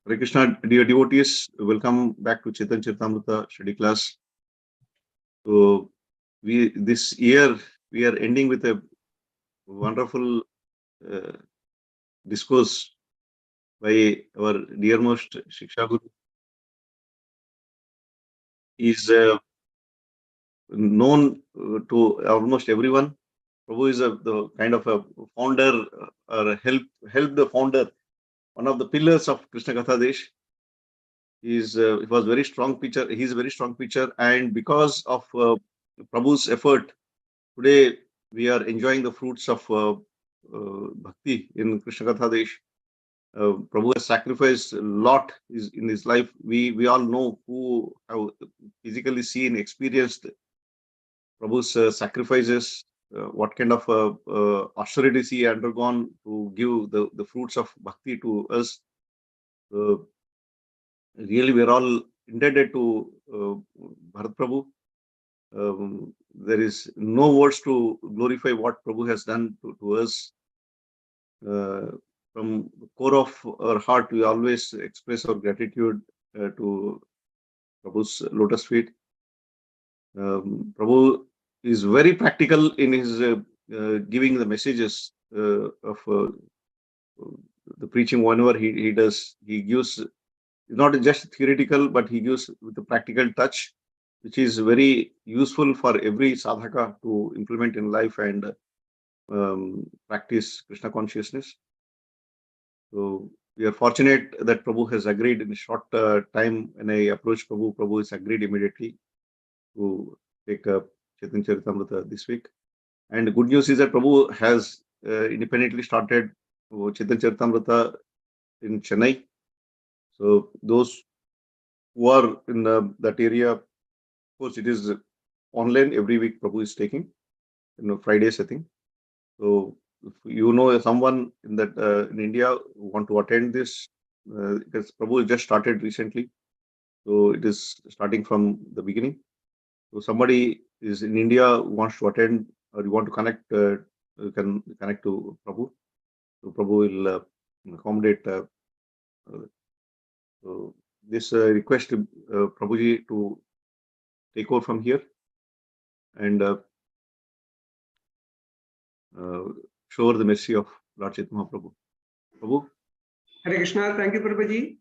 Hare Krishna, dear devotees, welcome back to Chaitanya Charitamrita study class. So, this year we are ending with a wonderful uh, discourse by our dearmost Shiksha Guru. He is known to almost everyone. Prabhu is the kind of a founder or help the founder, one of the pillars of Krishna Katha Desh. He was very strong preacher. He is a very strong preacher, and because of Prabhu's effort, today we are enjoying the fruits of bhakti in Krishna Katha Desh. Prabhu has sacrificed a lot in his life. We all know who have physically seen, experienced Prabhu's sacrifices, what kind of austerities he undergone to give the fruits of bhakti to us. Really, we're all indebted to Bharat Prabhu. There is no words to glorify what Prabhu has done to us. From the core of our heart, we always express our gratitude to Prabhu's lotus feet. Prabhu is very practical in his giving the messages of the preaching. Whenever he does, he gives not just theoretical, but he gives with a practical touch, which is very useful for every sadhaka to implement in life and practice Krishna consciousness. So we are fortunate that Prabhu has agreed in a short time. When I approached Prabhu has agreed immediately to take up Chaitanya Charitamrita this week. And the good news is that Prabhu has independently started Chaitanya Charitamrita in Chennai. So those who are in that area, of course, it is online every week. Prabhu is taking, Fridays, I think. So if you know someone in that in India who want to attend this, because Prabhu just started recently, so it is starting from the beginning. So somebody is in India who wants to attend or you want to connect, you can connect to Prabhu. So Prabhu will accommodate. So this request Prabhuji to take over from here and show the mercy of Lord Chaitanya Mahaprabhu. Prabhu. Hare Krishna. Thank you, Prabhuji.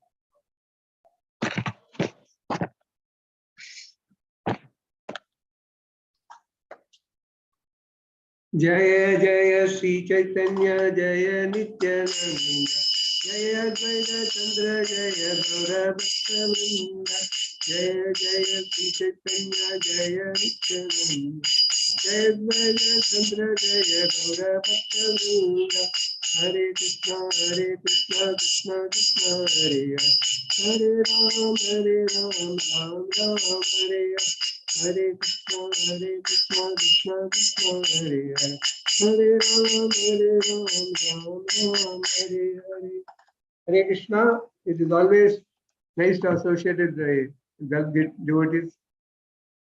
Jaya Jaya Sri Chaitanya Jaya Nityananda Jaya Advaita Chandra Jaya Gaura Bhakta Vrinda Jaya Jaya Sri Chaitanya Jaya Nityananda Jaya Advaita Chandra Jaya Gaura Bhakta Vrinda Hare Krishna Krishna Krishna Hare Hare Ram Ram Ram Hare Hare Krishna Krishna Krishna Hare Hare Hare Ram Ram Hare Hare. Hare Krishna. It is always nice to associate with the devotees.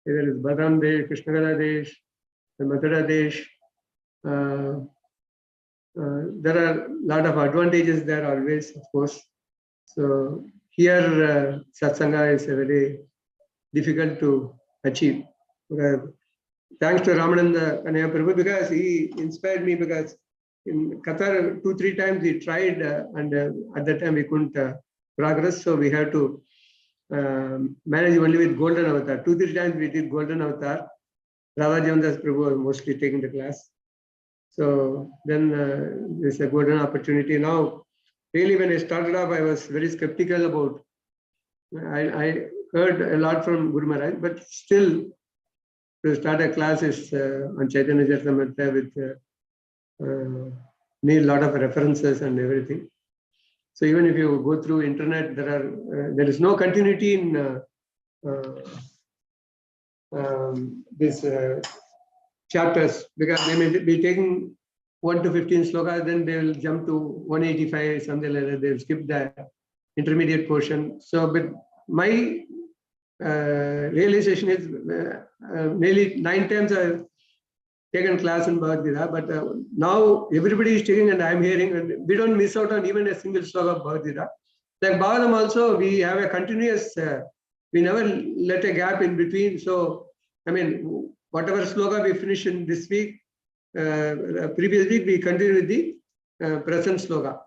Whether it is Balaram Desh, Krishna Katha Desh, the Madhya Desh. There are a lot of advantages there always, of course. So here satsanga is very difficult to achieve. Thanks to Ramananda Kanaya Prabhu, because he inspired me, because in Qatar 2-3 times he tried and at that time we couldn't progress, so we had to manage only with Golden Avatar. 2-3 times we did Golden Avatar. Radhajivandas Prabhu was mostly taking the class. So then there's a golden opportunity. Now, really when I started off, I was very skeptical about, I heard a lot from Guru Maharaj, but still to start a class is on Chaitanya Charitamrita with need a lot of references and everything. So even if you go through internet, there is no continuity in these chapters, because they may be taking 1 to 15 slokas, then they will jump to 185, something like that. They will skip the intermediate portion. So, but my realization is nearly 9 times I've taken class in Bhagavad Gita, but now everybody is taking and I'm hearing, and we don't miss out on even a single sloka of Bhagavad Gita. Like Bhagavatam also, we have a continuous, we never let a gap in between. So, I mean, whatever sloka we finish in this week, previous week, we continue with the present sloka.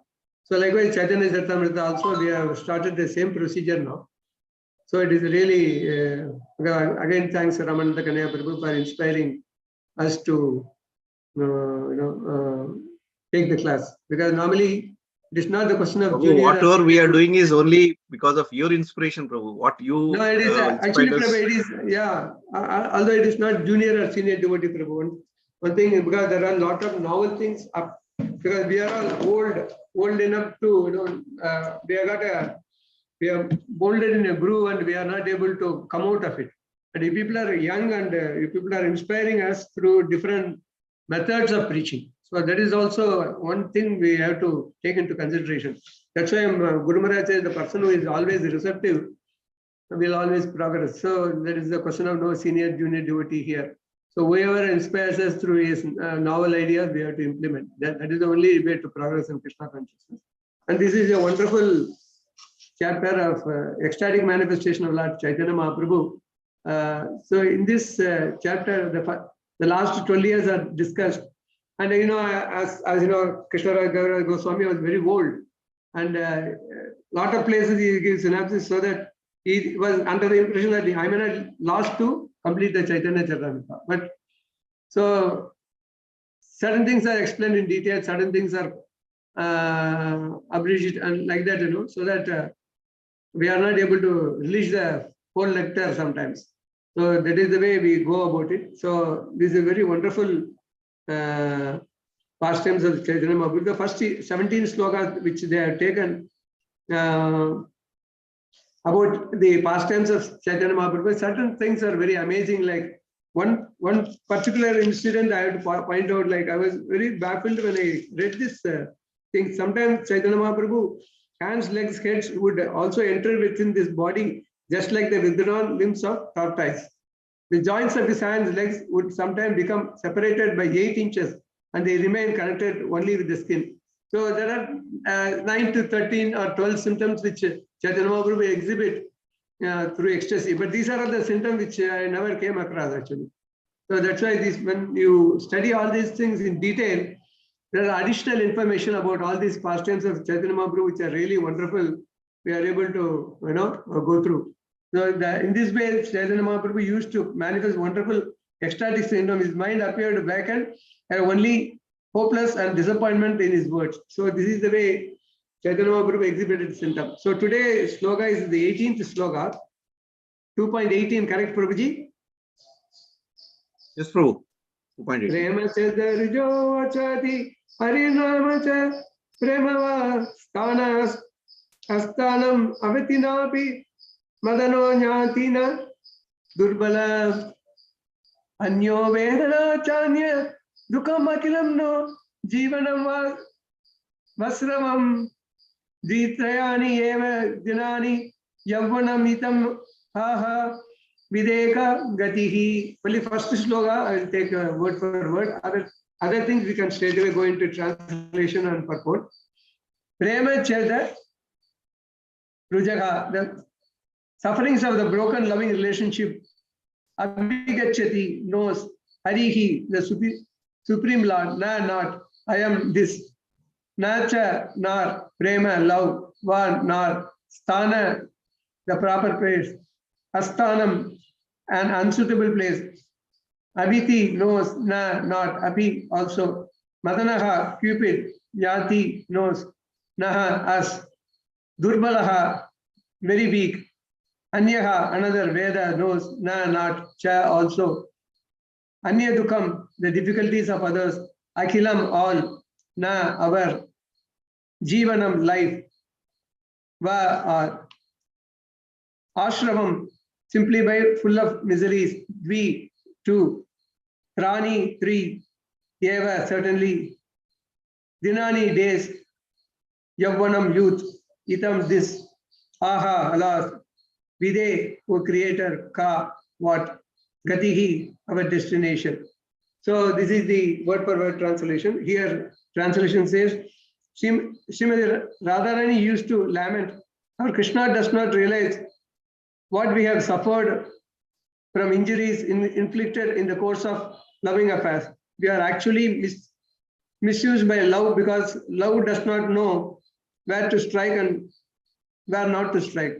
So likewise, Chaitanya Charitamrita also, we have started the same procedure now. So it is really, again, thanks Ramananda Kanaya Prabhu for inspiring us to, take the class. Because normally, it is not the question of Prabhu, junior. whatever we are doing is only because of your inspiration, Prabhu. What you No, it is actually, inspired us. Prabhu, it is, yeah, although it is not junior or senior devotee, Prabhu. One thing, because there are a lot of novel things up, because we are all old enough to, we are molded in a groove and we are not able to come out of it. But if people are young and if people are inspiring us through different methods of preaching. So that is also one thing we have to take into consideration. That's why Guru Maharaj says the person who is always receptive will always progress. So there is the question of no senior, junior devotee here. So whoever inspires us through his novel ideas, we have to implement. That is the only way to progress in Krishna consciousness. And this is a wonderful chapter of ecstatic manifestation of Lord Chaitanya Mahaprabhu. So in this chapter, the last 12 years are discussed. And as you know, Krishna Goswami was very old. And lot of places he gives synopsis so that he was under the impression that I may not lost to complete the Chaitanya Charitamrita. But so certain things are explained in detail, certain things are abridged and like that, so that we are not able to release the whole lecture sometimes. So that is the way we go about it. So this is a very wonderful pastimes of Chaitanya Mahaprabhu. The first 17 slokas which they have taken about the pastimes of Chaitanya Mahaprabhu, certain things are very amazing. Like one particular incident I have to point out, like I was very baffled when I read this thing. Sometimes Chaitanya Mahaprabhu, hands, legs, heads would also enter within this body, just like the withdrawn limbs of tortoise. The joints of his hands, legs would sometimes become separated by 8 inches and they remain connected only with the skin. So there are 9 to 13 or 12 symptoms which Chaitanya Mahaprabhu exhibit through ecstasy. But these are the symptoms which I never came across actually. So that's why when you study all these things in detail, there are additional information about all these pastimes of Chaitanya Mahaprabhu which are really wonderful. We are able to go through. So in this way, Chaitanya Mahaprabhu used to manifest wonderful ecstatic syndrome. His mind appeared vacant and only hopeless and disappointment in his words. So this is the way Chaitanya Mahaprabhu exhibited symptom. So today sloka is the 18th sloka, 2.18, correct, Prabhuji? Yes, Prabhu. 2.18. Prema chadarjo achati harinamacha premava sthanas asthanam avatinapi madano jnatina durbala anyo vedana chanya dukam akilam no jivanam vasravam Ditrayani eva dinani yavvanam itam haha videka gatihi. Only first sloka I will take word for word. Other things we can straight away go into translation and purport. Prema cheda rujaga, the sufferings of the broken loving relationship. Abhigachati knows Harihi, the supreme Lord. Na, not I am this. Nacha, nar, prema, love, van, nar, sthana, the proper place, asthanam, an unsuitable place, abhiti, knows, na, not, abhi, also, madanaha, cupid, yati, knows, naha, us, durbalaha, very weak, anyaha, another, veda, knows, na, not, cha, also, anya dukam, the difficulties of others, akhilam, all, na, our, Jivanam, life, va, ashramam, simply by full of miseries, dvi, 2, trani, 3, eva, certainly, dinani, days, yavvanam, youth, itam, this, aha, alas, vide, O creator, ka, what, gatihi, our destination. So this is the word for word translation. Here, translation says, Srimati Radharani used to lament Our Krishna does not realize what we have suffered from injuries inflicted in the course of loving affairs. We are actually misused by love, because love does not know where to strike and where not to strike.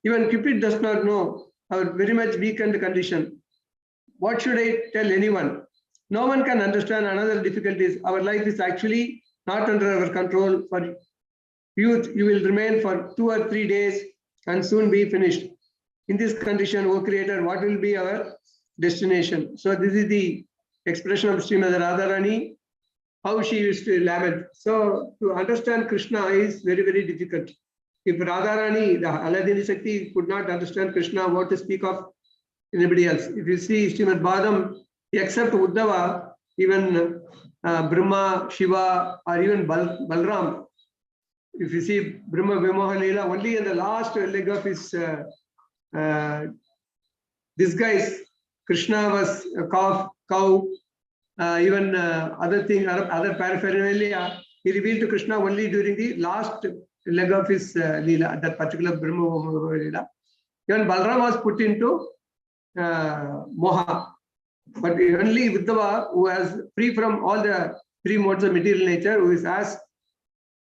Even Cupid does not know our very much weakened condition. What should I tell anyone? No one can understand another difficulties. Our life is actually not under our control. For youth, you will remain for 2 or 3 days and soon be finished. In this condition, O Creator, what will be our destination? So this is the expression of Srimati Radharani, how she used to lament. So to understand Krishna is very, very difficult. If Radharani, the Aladini Shakti, could not understand Krishna, what to speak of anybody else? If you see Srimad Bhagavatam, except Uddhava, even Brahma, Shiva, or even Balram, if you see Brahma Vimoha Lila, only in the last leg of his disguise, Krishna was a cow, even other thing, other paraphernalia, he revealed to Krishna only during the last leg of his Leela, that particular Brahma Leela. Even Balram was put into Moha. But only Uddhava, who was free from all the 3 modes of material nature, who is as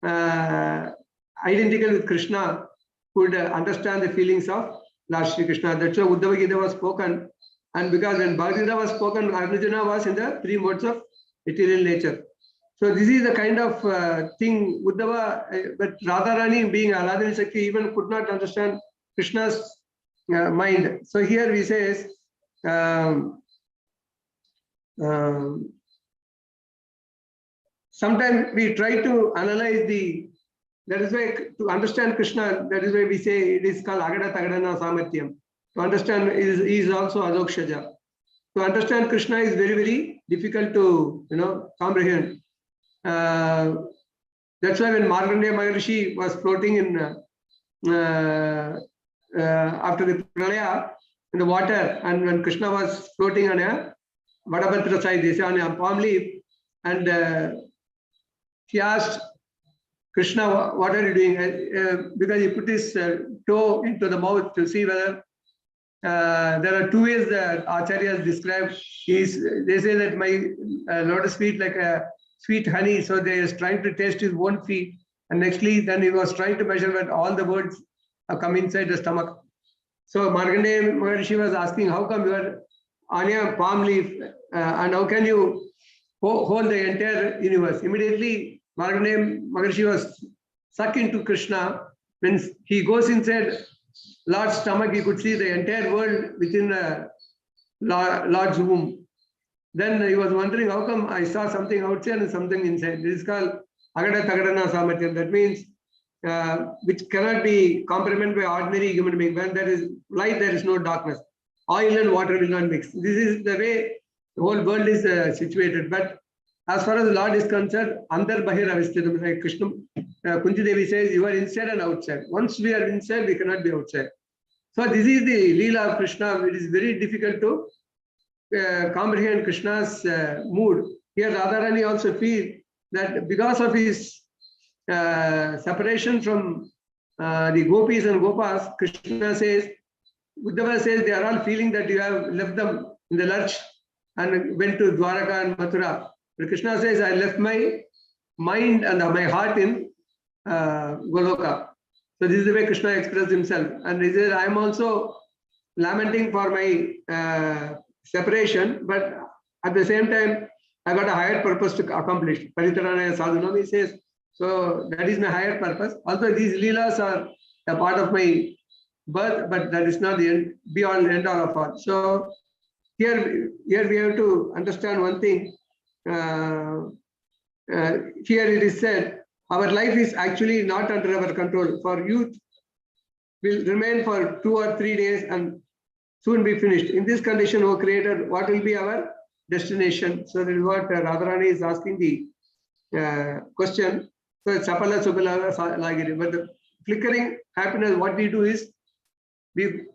identical with Krishna, could understand the feelings of Lord Shri Krishna. That's why Uddhava Gita was spoken. And because when Bhagavad Gita was spoken, Arjuna was in the 3 modes of material nature. So this is the kind of thing Uddhava, but Radharani, being Aladini Shakti, even could not understand Krishna's mind. So here we says, sometimes we try to analyze that is why to understand Krishna, that is why we say it is called Agada Tagadana Samartyam. To understand is also Adokshaja. To understand Krishna is very, very difficult to comprehend. That's why when Markandeya Maharishi was floating in after the Pralaya in the water, and when Krishna was floating on a Vadabhadra side, they say on a palm leaf, and he asked Krishna, what are you doing? Because he put his toe into the mouth to see whether there are 2 ways that Acharyas describe. They say that my lotus feet like a sweet honey, so they is trying to taste his own feet, and nextly then he was trying to measure that all the words have come inside the stomach. So Markandeya Maharishi was asking, how come you are on a palm leaf and how can you hold the entire universe? Immediately Markandeya Maharishi was sucked into Krishna. When he goes inside Lord's stomach, he could see the entire world within Lord's womb. Then he was wondering, how come I saw something outside and something inside? This is called Agada Tagadana Samartyam. That means which cannot be comprehended by ordinary human being. When there is light, there is no darkness. Oil and water will not mix. This is the way the whole world is situated. But as far as the Lord is concerned, Andar Bahir Avisthitam, like Krishna, Kunti Devi says, you are inside and outside. Once we are inside, we cannot be outside. So this is the Leela of Krishna. It is very difficult to comprehend Krishna's mood. Here Radharani also feels that because of his separation from the gopis and gopas, Krishna says, Uddhava says they are all feeling that you have left them in the lurch and went to Dwaraka and Mathura. But Krishna says, I left my mind and my heart in Goloka. So this is the way Krishna expressed himself. And he said, I am also lamenting for my separation, but at the same time, I got a higher purpose to accomplish. Paritarana sadhunam, he says, so that is my higher purpose. Also, these leelas are a part of my birth, but that is not the end, be all end all of all. So here we have to understand one thing. Here it is said, our life is actually not under our control. For youth, will remain for 2 or 3 days and soon be finished. In this condition, O Creator, what will be our destination? So that is what Radharani is asking the question. So it's Sapala Supala Lagiri. But the flickering happiness, what we do is we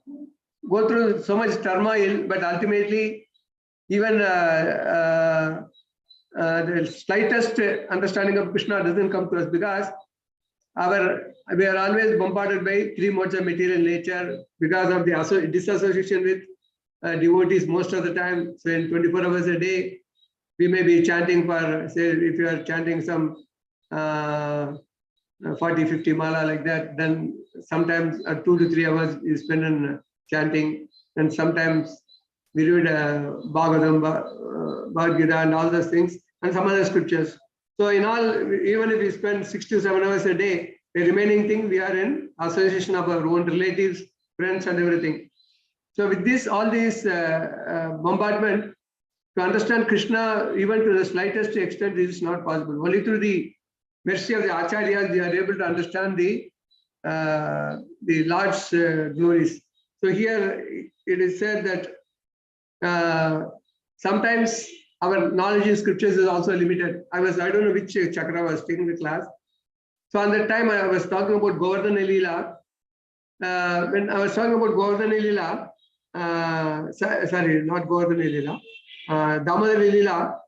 go through so much turmoil, but ultimately even the slightest understanding of Krishna doesn't come to us, because we are always bombarded by three modes of material nature because of the disassociation with devotees most of the time. So in 24 hours a day, we may be chanting for, say, if you are chanting some 40, 50 mala like that, then sometimes 2 to 3 hours you spend in chanting, and sometimes we read Bhagavatam, Bhagavad Gita and all those things, and some other scriptures. So in all, even if we spend 6 to 7 hours a day, the remaining thing we are in association of our own relatives, friends and everything. So with this, all these bombardment, to understand Krishna, even to the slightest extent, this is not possible. Only through the mercy of the Acharyas, we are able to understand the Lord's glories. So here it is said that sometimes our knowledge in scriptures is also limited. I don't know which chakra I was taking the class. So on that time I was talking about Govardhana Lila. When I was talking about Govardhana Lila, sorry, not Govardhana Lila, Damodara Lila,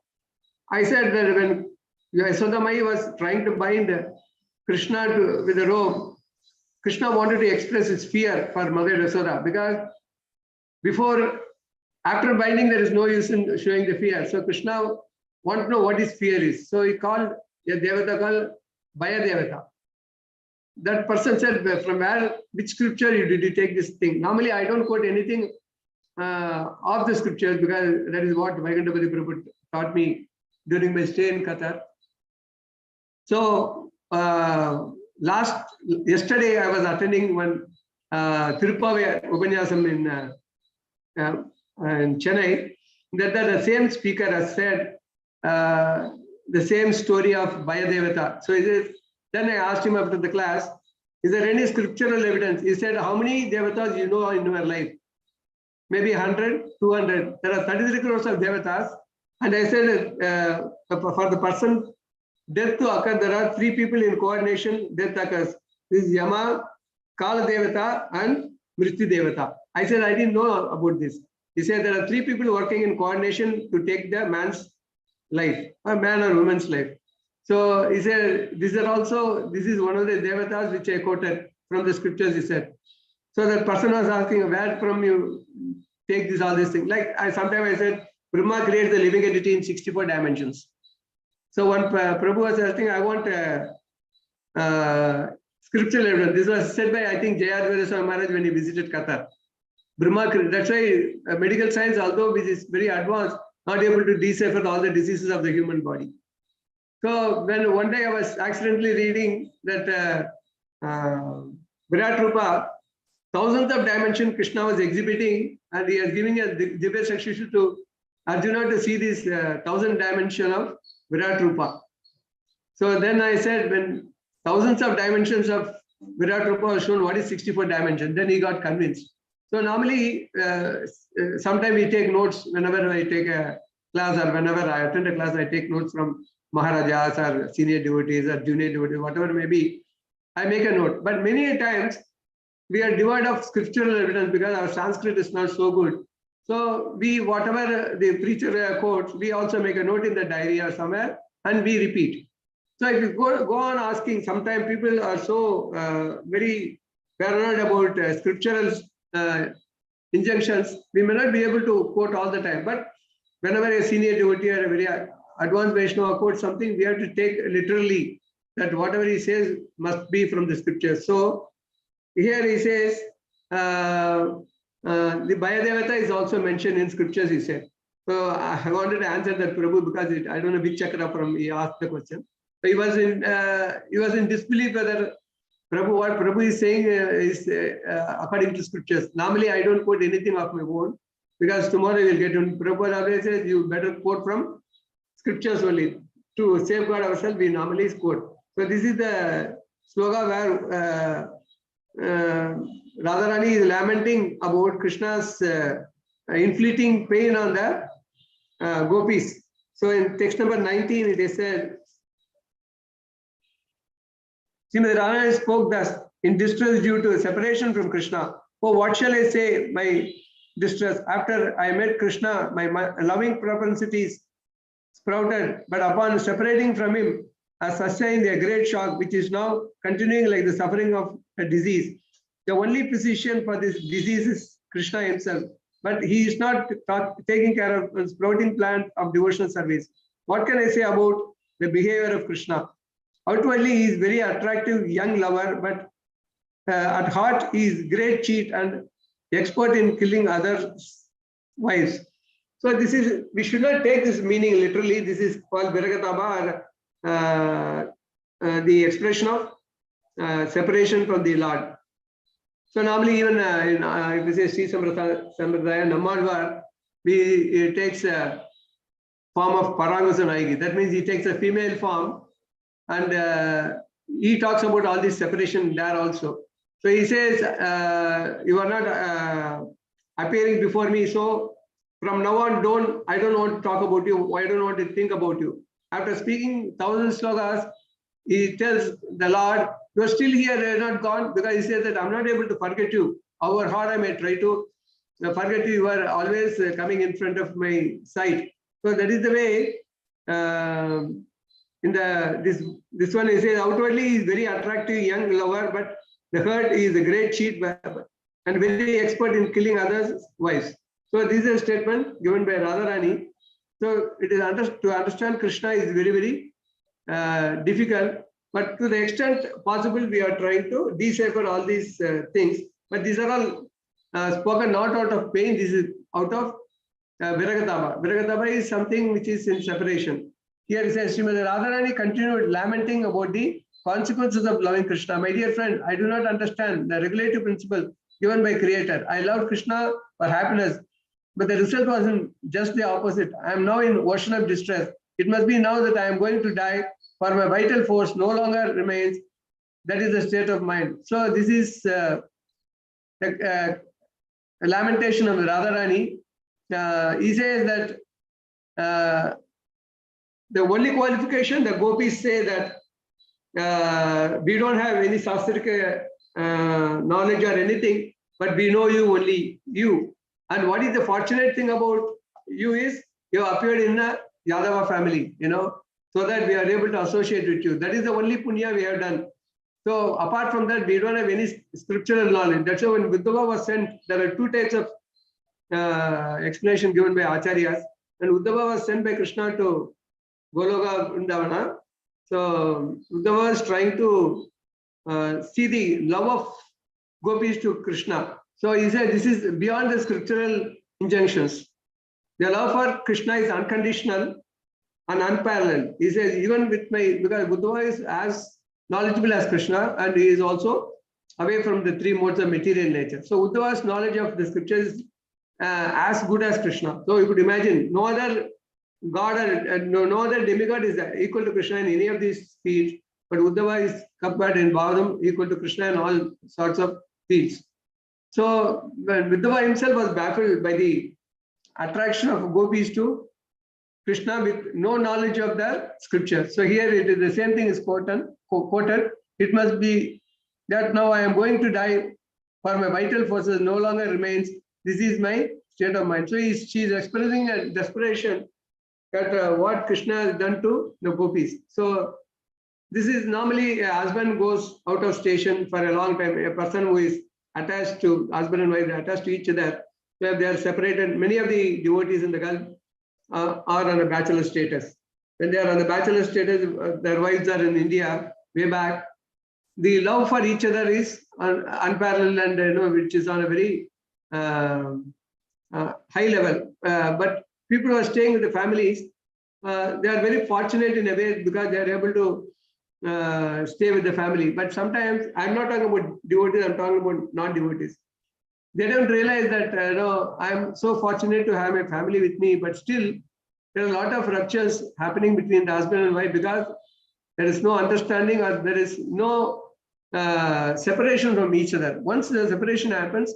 I said that when Yasodamai was trying to bind Krishna with a rope, Krishna wanted to express his fear for Mother Yasoda, because after binding, there is no use in showing the fear. So Krishna wanted to know what his fear is. So he called a devata called Bhaya Devata. That person said, from which scripture did you take this thing? Normally, I don't quote anything of the scriptures, because that is what Vaikunthapati Prabhu taught me during my stay in Qatar. So yesterday I was attending one Tirupavai Upanyasam in Chennai, that the same speaker has said the same story of Bhaya Devata. So then I asked him after the class, is there any scriptural evidence? He said, how many devatas you know in your life? Maybe 100, 200. There are 33 crores of devatas. And I said, for the person death to occur, there are 3 people in coordination, death occurs. This is Yama, Kala Devata and Mrityu Devata. I said, I didn't know about this. He said, there are 3 people working in coordination to take the man's life, or man or woman's life. So he said, this is one of the devatas which I quoted from the scriptures, he said. So that person was asking, where from you take all these things? Like sometimes I said, Brahma creates the living entity in 64 dimensions. So one Prabhu was asking, I want scriptural evidence. This was said by, I think, Jayadvaja Swami Maharaj when he visited Katha. Brahma, that's why medical science, although which is very advanced, not able to decipher all the diseases of the human body. So when one day I was accidentally reading that Virat Rupa, thousands of dimensions Krishna was exhibiting, and he was giving a Divya Sakshishu to Arjuna to see this 1000 dimension of Virat Rupa. So then I said, when thousands of dimensions of Virat Rupa was shown, what is 64 dimensions? Then he got convinced. So normally, sometimes we take notes whenever I take a class, or whenever I attend a class, I take notes from Maharajas or senior devotees or junior devotees, whatever it may be. I make a note. But many times, we are devoid of scriptural evidence because our Sanskrit is not so good. So whatever the preacher quotes, we also make a note in the diary or somewhere, and we repeat. So if you go on asking, sometimes people are so very paranoid about scriptural injunctions, we may not be able to quote all the time. But whenever a senior devotee or a very advanced Vaishnava quotes something, we have to take literally that whatever he says must be from the scriptures. So here he says, the Bhaya Devata is also mentioned in scriptures, he said. So I wanted to answer that Prabhu, because I don't know which chakra from he asked the question. So he was in disbelief whether what Prabhu is saying is according to scriptures. Normally I don't quote anything of my own, because tomorrow we'll get on. Prabhu always says you better quote from scriptures only. To safeguard ourselves, we normally quote. So this is the sloka where Radharani is lamenting about Krishna's inflicting pain on the gopis. So in text number 19, it is said, Srimati Radharani spoke thus, in distress due to separation from Krishna. Oh, what shall I say, my distress? After I met Krishna, my loving propensities sprouted, but upon separating from him, has sustained a great shock, which is now continuing like the suffering of a disease. The only physician for this disease is Krishna himself, but he is not taking care of his floating plant of devotional service. What can I say about the behavior of Krishna? Outwardly, he is very attractive young lover, but at heart, he is great cheat and expert in killing others' wives. So this is, we should not take this meaning literally. This is called Viragataba, the expression of separation from the Lord. So normally even if we say Sri Sampradaya Nammadvar, he takes a form of Paragasanayagi. That means he takes a female form, and he talks about all this separation there also. So he says, you are not appearing before me, so from now on, I don't want to talk about you, I don't want to think about you. After speaking 1,000 slokas, he tells the Lord, you are still here, you are not gone, because he says that I'm not able to forget you. However hard I may try to forget you, you are always coming in front of my sight. So that is the way in this one he says, outwardly he is very attractive young lover, but the heart is a great cheat and very expert in killing others' wives. So this is a statement given by Radharani. So it is to understand Krishna is very, very difficult. But to the extent possible, we are trying to decipher all these things. But these are all spoken not out of pain. This is out of Viragataba. Viragataba is something which is in separation. Here it says, Srimati Radharani continued lamenting about the consequences of loving Krishna. My dear friend, I do not understand the regulative principle given by Creator. I loved Krishna for happiness, but the result wasn't just the opposite. I am now in ocean of distress. It must be now that I am going to die, for my vital force no longer remains. That is the state of mind. So this is a lamentation of Radharani. He says that the only qualification, the gopis say that we don't have any sastric knowledge or anything, but we know you, only you. And what is the fortunate thing about you is you appeared in the Yadava family, so that we are able to associate with you. That is the only punya we have done. So apart from that, we don't have any scriptural knowledge. That's why when Uddhava was sent, there are two types of explanation given by Acharyas. And Uddhava was sent by Krishna to Goloka Vrindavana. So Uddhava was trying to see the love of gopis to Krishna. So he said this is beyond the scriptural injunctions. The love for Krishna is unconditional and unparalleled. He says, even with because Uddhava is as knowledgeable as Krishna, and he is also away from the three modes of material nature. So Uddhava's knowledge of the scriptures is as good as Krishna. So you could imagine no other god or no other demigod is equal to Krishna in any of these fields, but Uddhava is compared in Bhagavatam equal to Krishna in all sorts of fields. So Uddhava himself was baffled by the attraction of gopis to Krishna with no knowledge of the scripture. So here it is the same thing is quoted. It must be that now I am going to die, for my vital forces no longer remains. This is my state of mind. So she is expressing a desperation at what Krishna has done to the gopis. So this is normally a husband goes out of station for a long time. A person who is attached to husband and wife, attached to each other, so if they are separated, many of the devotees in the Gulf are on a bachelor status. When they are on the bachelor status, their wives are in India, way back. The love for each other is unparalleled and which is on a very high level. But people who are staying with the families, they are very fortunate in a way because they are able to stay with the family. But sometimes I'm not talking about devotees, I'm talking about non-devotees. They don't realize that I'm so fortunate to have my family with me, but still there are a lot of ruptures happening between the husband and wife because there is no understanding or there is no separation from each other. Once the separation happens,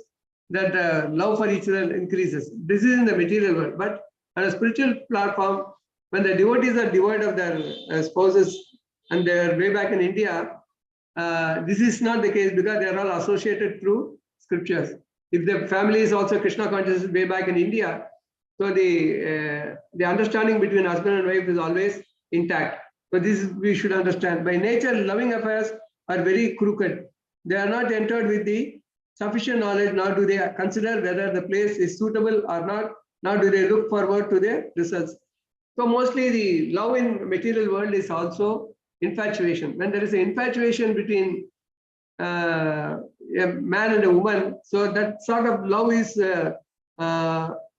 that love for each other increases. This is in the material world, but on a spiritual platform, when the devotees are devoid of their spouses and they are way back in India, this is not the case because they are all associated through scriptures. If the family is also Krishna conscious way back in India, so the understanding between husband and wife is always intact. So this is, we should understand. By nature, loving affairs are very crooked. They are not entered with the sufficient knowledge, nor do they consider whether the place is suitable or not, nor do they look forward to the results. So mostly the love in material world is also infatuation. When there is an infatuation between a man and a woman, so that sort of love is, there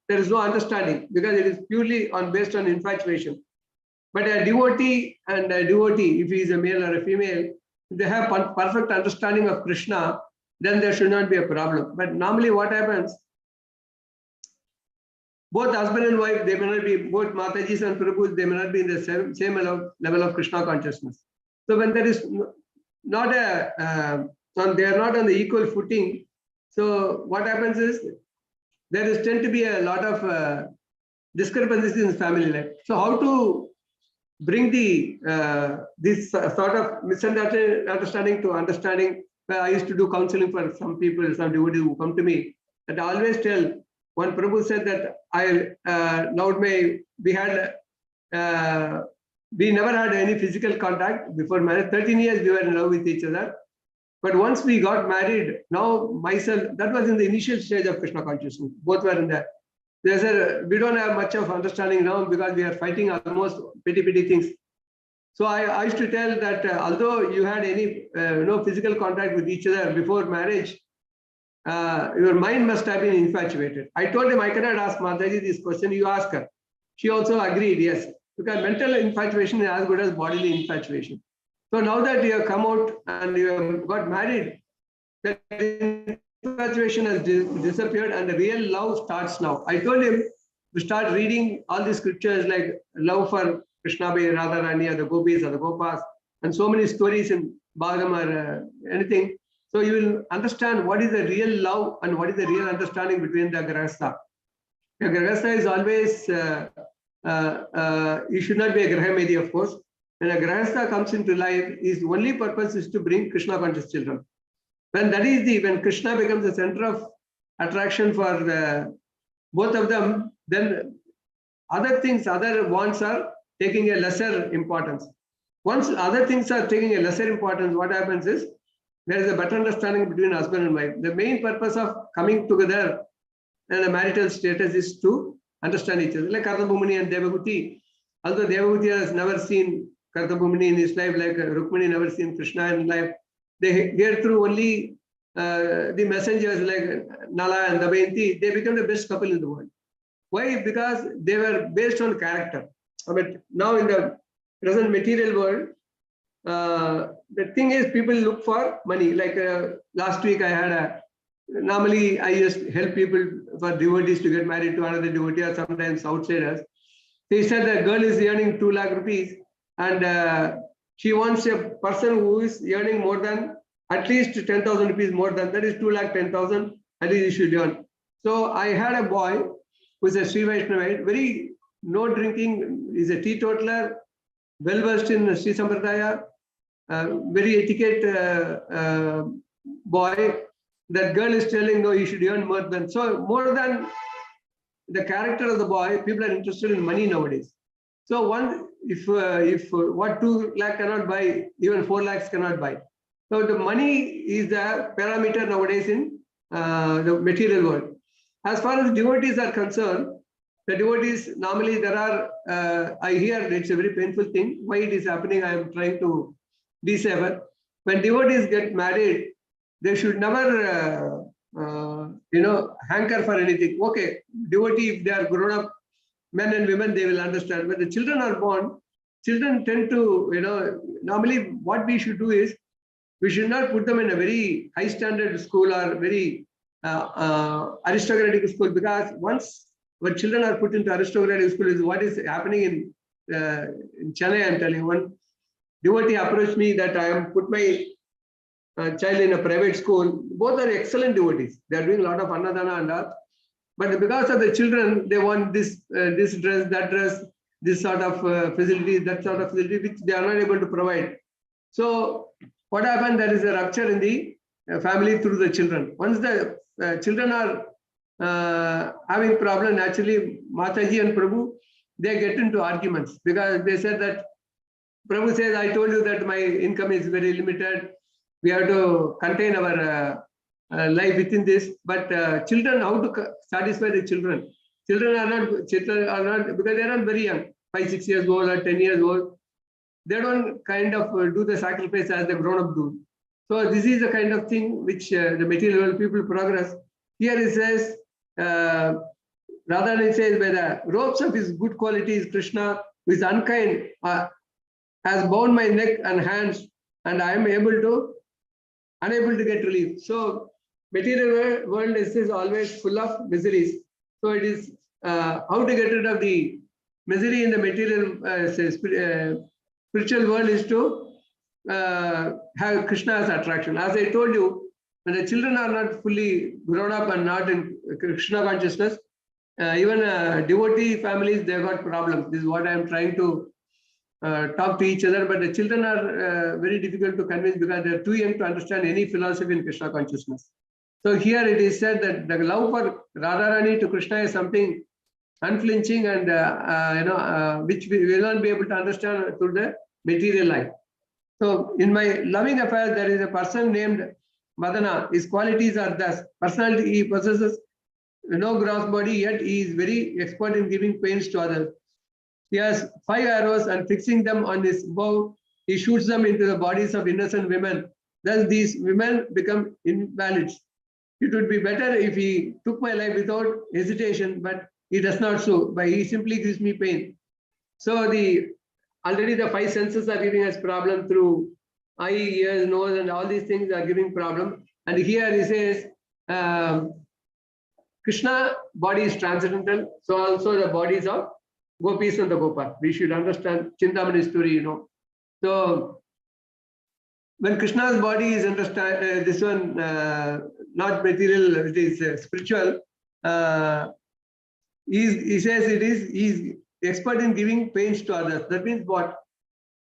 is no understanding because it is purely based on infatuation. But a devotee and a devotee, if he is a male or a female, if they have perfect understanding of Krishna, then there should not be a problem. But normally what happens, both husband and wife, they may not be, both Matajis and Prabhus, they may not be in the same level of Krishna consciousness. So when there is not they are not on the equal footing, so what happens is, there is tend to be a lot of discrepancies in the family life. So how to bring the this sort of misunderstanding to understanding? I used to do counseling for some people, some devotees who come to me, and I always tell, one Prabhu said that we never had any physical contact before marriage. 13 years we were in love with each other. But once we got married, now myself, that was in the initial stage of Krishna consciousness. Both were in that. They said, we don't have much of understanding now because we are fighting almost petty things. So I used to tell that although you had any no physical contact with each other before marriage, your mind must have been infatuated. I told him I cannot ask Mataji this question, you ask her. She also agreed, yes, because mental infatuation is as good as bodily infatuation. So now that you have come out and you have got married, that infatuation has disappeared and the real love starts now. I told him to start reading all the scriptures like love for Krishna by Radharani or the Gopis or the Gopas, and so many stories in Bhagam or anything. So you will understand what is the real love and what is the real understanding between the Grahastha. A Grahastha is always, you should not be a Grahamedi, of course. When a Grahastha comes into life, his only purpose is to bring Krishna conscious children. When when Krishna becomes the center of attraction for both of them, then other things, other wants are taking a lesser importance. Once other things are taking a lesser importance, what happens is, there is a better understanding between husband and wife. The main purpose of coming together in a marital status is to understand each other. Like Kartabhumini and Devahuti. Although Devahuti has never seen Kartabhumini in his life, like Rukmini never seen Krishna in life, they hear through only the messengers like Nala and Damayanti. They become the best couple in the world. Why? Because they were based on character. But now in the present material world, the thing is, people look for money. Like last week I had normally I just help people for devotees to get married to another devotee or sometimes outsiders. He said the girl is earning 2 lakh rupees and she wants a person who is earning more than at least 10,000 rupees more than, that is 2 lakh 10,000 at least you should earn. So I had a boy who is a Sri Vaishnavite, very no drinking, is a teetotaler, well versed in Sri Sampradaya, very etiquette boy. That girl is telling, no, you should earn more than. So more than the character of the boy, people are interested in money nowadays. So if what 2 lakh cannot buy, even 4 lakhs cannot buy. So the money is the parameter nowadays in the material world. As far as devotees are concerned, the devotees, normally there are, I hear it's a very painful thing. Why it is happening, I am trying to decipher. When devotees get married, they should never, hanker for anything. Okay, devotee, if they are grown up, men and women, they will understand. When the children are born, children tend to, normally what we should do is, we should not put them in a very high standard school or very aristocratic school, because once when children are put into aristocratic school, is what is happening in Chennai. I'm telling you, one devotee approached me that I am put my child in a private school. Both are excellent devotees. They are doing a lot of annadana and all. But because of the children, they want this dress, that dress, this sort of facility, that sort of facility, which they are not able to provide. So what happened? There is a rupture in the family through the children. Once the children are having problem, naturally Mataji and Prabhu, they get into arguments, because they said that Prabhu says, I told you that my income is very limited. We have to contain our life within this. But children, how to satisfy the children? Children are not because they are not very young, 5, 6 years old or 10 years old. They don't kind of do the sacrifice as the grown-up do. So this is the kind of thing which the material people progress. Here it says, rather it says, by the ropes of his good qualities, Krishna, who is unkind, has bound my neck and hands, and I am unable to get relief. So material world is always full of miseries. So it is how to get rid of the misery in the material spiritual world is to have Krishna as attraction. As I told you, when the children are not fully grown up and not in Krishna consciousness, even devotee families, they have got problems. This is what I am trying to talk to each other, but the children are very difficult to convince because they are too young to understand any philosophy in Krishna consciousness. So here it is said that the love for Radharani to Krishna is something unflinching and which we will not be able to understand through the material life. So in my loving affair, there is a person named Madana. His qualities are thus: personality, he possesses no gross body, yet he is very expert in giving pains to others. He has 5 arrows, and fixing them on his bow, he shoots them into the bodies of innocent women. Thus these women become invalids. It would be better if he took my life without hesitation, but he does not so, but he simply gives me pain. So already the 5 senses are giving us problem through eye, ears, nose, and all these things are giving problem. And here he says, Krishna body is transcendental, so also the bodies of Gopis and the Gopal. We should understand Chintamani story, So when Krishna's body is understand, this one not material, it is spiritual. He says he's expert in giving pains to others. That means what?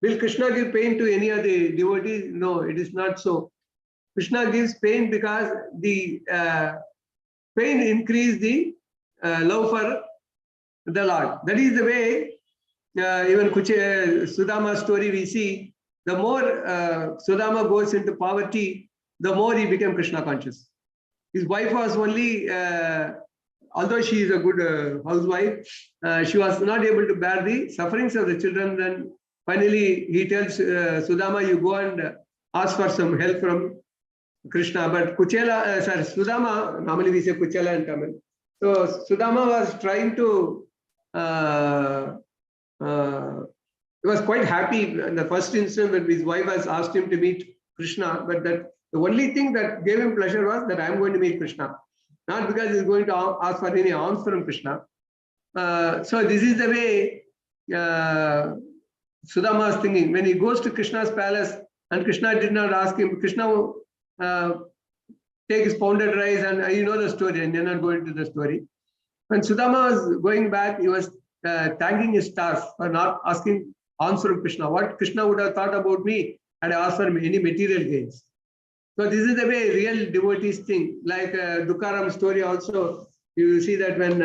Will Krishna give pain to any of the devotees? No, it is not so. Krishna gives pain because the pain increases the love for the Lord. That is the way, even Sudama's story we see, the more Sudama goes into poverty, the more he became Krishna conscious. His wife was only, although she is a good housewife, she was not able to bear the sufferings of the children. Then finally he tells Sudama, you go and ask for some help from Krishna. But Sudama, normally we say Kuchala in Tamil. So Sudama was trying to, he was quite happy in the first instance that his wife has asked him to meet Krishna, but that the only thing that gave him pleasure was that I am going to meet Krishna, not because he is going to ask for any alms from Krishna. So this is the way Sudama is thinking. When he goes to Krishna's palace and Krishna did not ask him, Krishna will take his pounded rice, and you know the story, and you're not going to the story. When Sudama was going back, he was thanking his stars for not asking alms from Krishna. What Krishna would have thought about me had I asked for any material gains. So this is the way real devotees think. Like Dukaram's story also, you see that when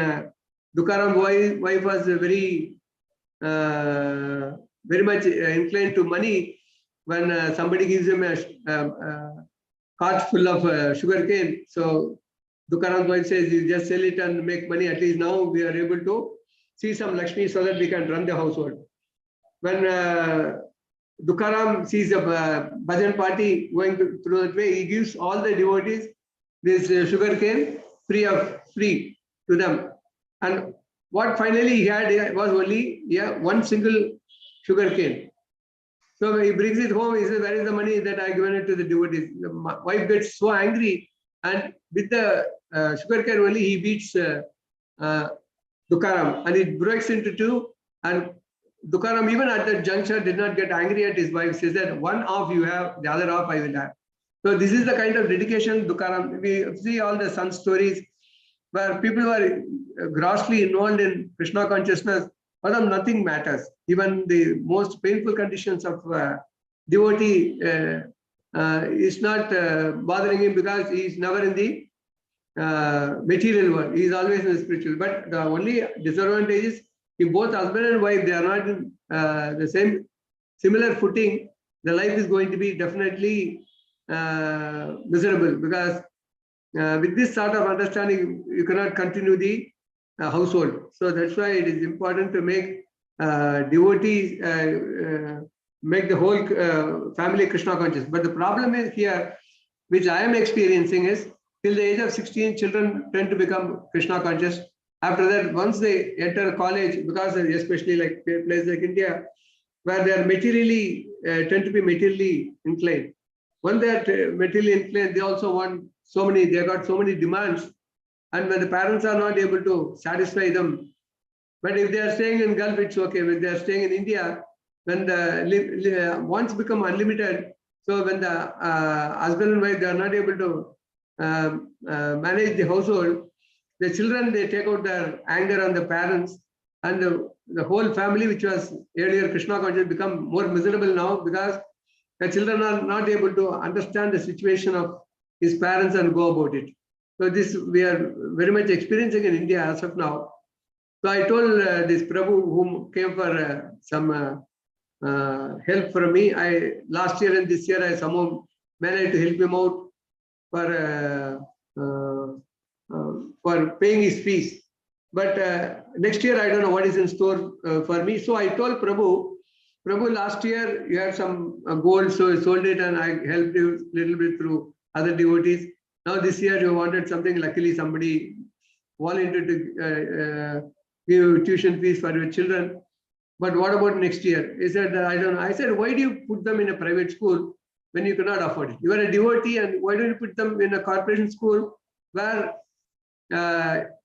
Dukaram's wife was very much inclined to money, when somebody gives him a cart full of sugar cane, so Dukaram's wife says, you just sell it and make money. At least now we are able to see some Lakshmi so that we can run the household. When Dukaram sees a bhajan party going through that way, he gives all the devotees this sugar cane free to them. And what finally he had was only one single sugar cane. So when he brings it home, he says, where is the money that I given it to the devotees? The wife gets so angry, and with the sugar cane only he beats Dukaram, and it breaks into 2. And Dukaram, even at that juncture, did not get angry at his wife. He says that one half you have, the other half I will have. So this is the kind of dedication Dukaram. We see all the sun stories where people were grossly involved in Krishna consciousness. For them, nothing matters. Even the most painful conditions of devotee is not bothering him because he is never in the material world. He is always in the spiritual. But the only disadvantage is, if both husband and wife, they are not in the similar footing, the life is going to be definitely miserable, because with this sort of understanding, you cannot continue the household. So that's why it is important to make devotees, make the whole family Krishna conscious. But the problem is here, which I am experiencing, is till the age of 16, children tend to become Krishna conscious. After that, once they enter college, because especially like places like India, where they are materially, tend to be materially inclined. When they are materially inclined, they also want so many, they got so many demands. And when the parents are not able to satisfy them, but if they are staying in Gulf, it's okay. When they are staying in India, when the wants become unlimited, so when the husband and wife, they are not able to manage the household, the children, they take out their anger on the parents, and the whole family, which was earlier Krishna conscious, become more miserable now, because the children are not able to understand the situation of his parents and go about it. So this we are very much experiencing in India as of now. So I told this Prabhu, whom came for some help from me. Last year and this year I somehow managed to help him out for paying his fees. But next year I don't know what is in store for me. So I told Prabhu, last year you had some gold, so I sold it and I helped you a little bit through other devotees. Now this year you wanted something. Luckily somebody volunteered to give tuition fees for your children. But what about next year? He said, I don't know. I said, why do you put them in a private school when you cannot afford it? You are a devotee, and why don't you put them in a corporation school where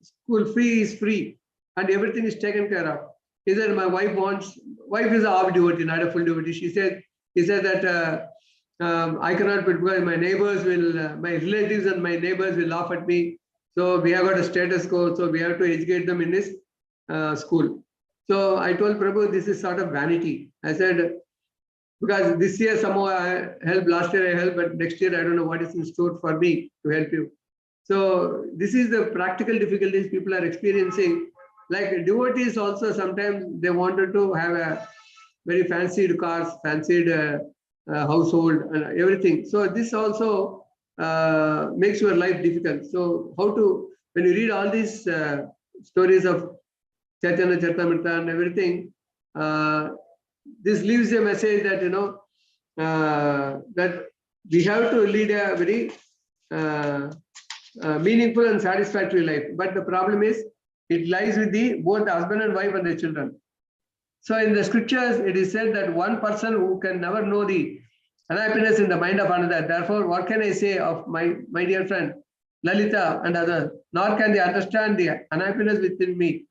school fee is free and everything is taken care of? He said, my wife is a half devotee, not a full devotee. He said that I cannot put, because my neighbors will, my relatives and my neighbors will laugh at me. So we have got a status quo, so we have to educate them in this school. So I told Prabhu, this is sort of vanity. I said, because this year somehow I helped, last year I helped, but next year I don't know what is in store for me to help you. So this is the practical difficulties people are experiencing. Like devotees also, sometimes they wanted to have a very fancied cars, fancied household and everything. So this also makes your life difficult. So how to, when you read all these stories of Chaitanya Charitamrita and everything, this leaves a message that, you know, that we have to lead a very meaningful and satisfactory life. But the problem is, it lies with both the husband and wife and the children. So in the scriptures, it is said that one person who can never know the unhappiness in the mind of another. Therefore, what can I say of my dear friend Lalita and others? Nor can they understand the unhappiness within me.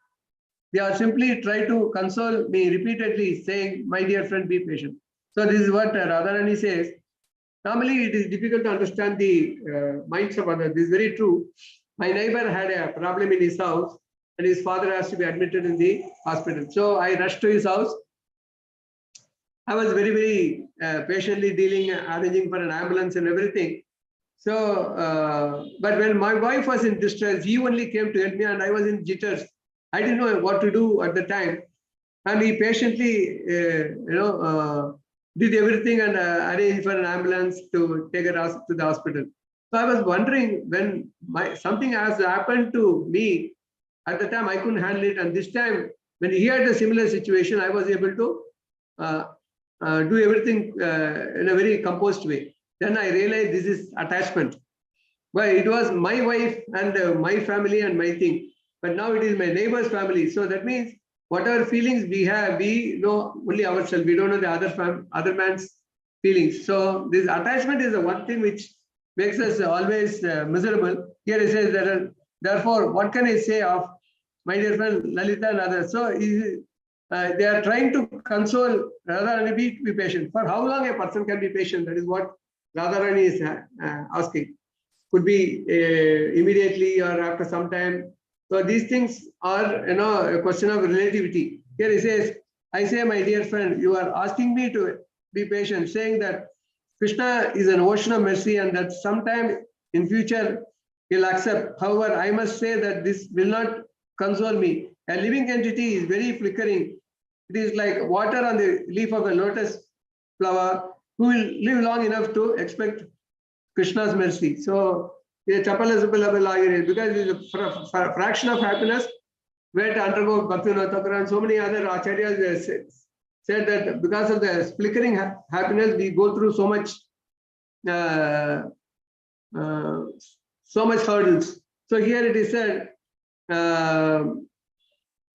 They are simply try to console me repeatedly, saying, my dear friend, be patient. So this is what Radharani says. Normally, it is difficult to understand the minds of others. This is very true. My neighbor had a problem in his house, and his father has to be admitted in the hospital. So I rushed to his house. I was very, very patiently dealing, arranging for an ambulance and everything. So, but when my wife was in distress, he only came to help me, and I was in jitters. I didn't know what to do at the time, and he patiently, did everything and arranged for an ambulance to take her to the hospital. So I was wondering, when something has happened to me, at the time I couldn't handle it, and this time when he had a similar situation, I was able to do everything in a very composed way. Then I realized this is attachment. Well, it was my wife and my family and my thing. But now it is my neighbor's family. So that means whatever feelings we have, we know only ourselves. We don't know the other man's feelings. So this attachment is the one thing which makes us always miserable. Here it says that, therefore, what can I say of my dear friend Lalita and others? So they are trying to console Radharani, be patient. For how long a person can be patient? That is what Radharani is asking. Could be immediately or after some time. So these things are, a question of relativity. Here he says, I say, my dear friend, you are asking me to be patient, saying that Krishna is an ocean of mercy and that sometime in future he'll accept. However, I must say that this will not console me. A living entity is very flickering. It is like water on the leaf of a lotus flower who will live long enough to expect Krishna's mercy. So, because it's a fraction of happiness, where to undergo Bhaktivinoda Thakur and so many other acharyas said that because of the flickering happiness, we go through so much hurdles. So here it is said, a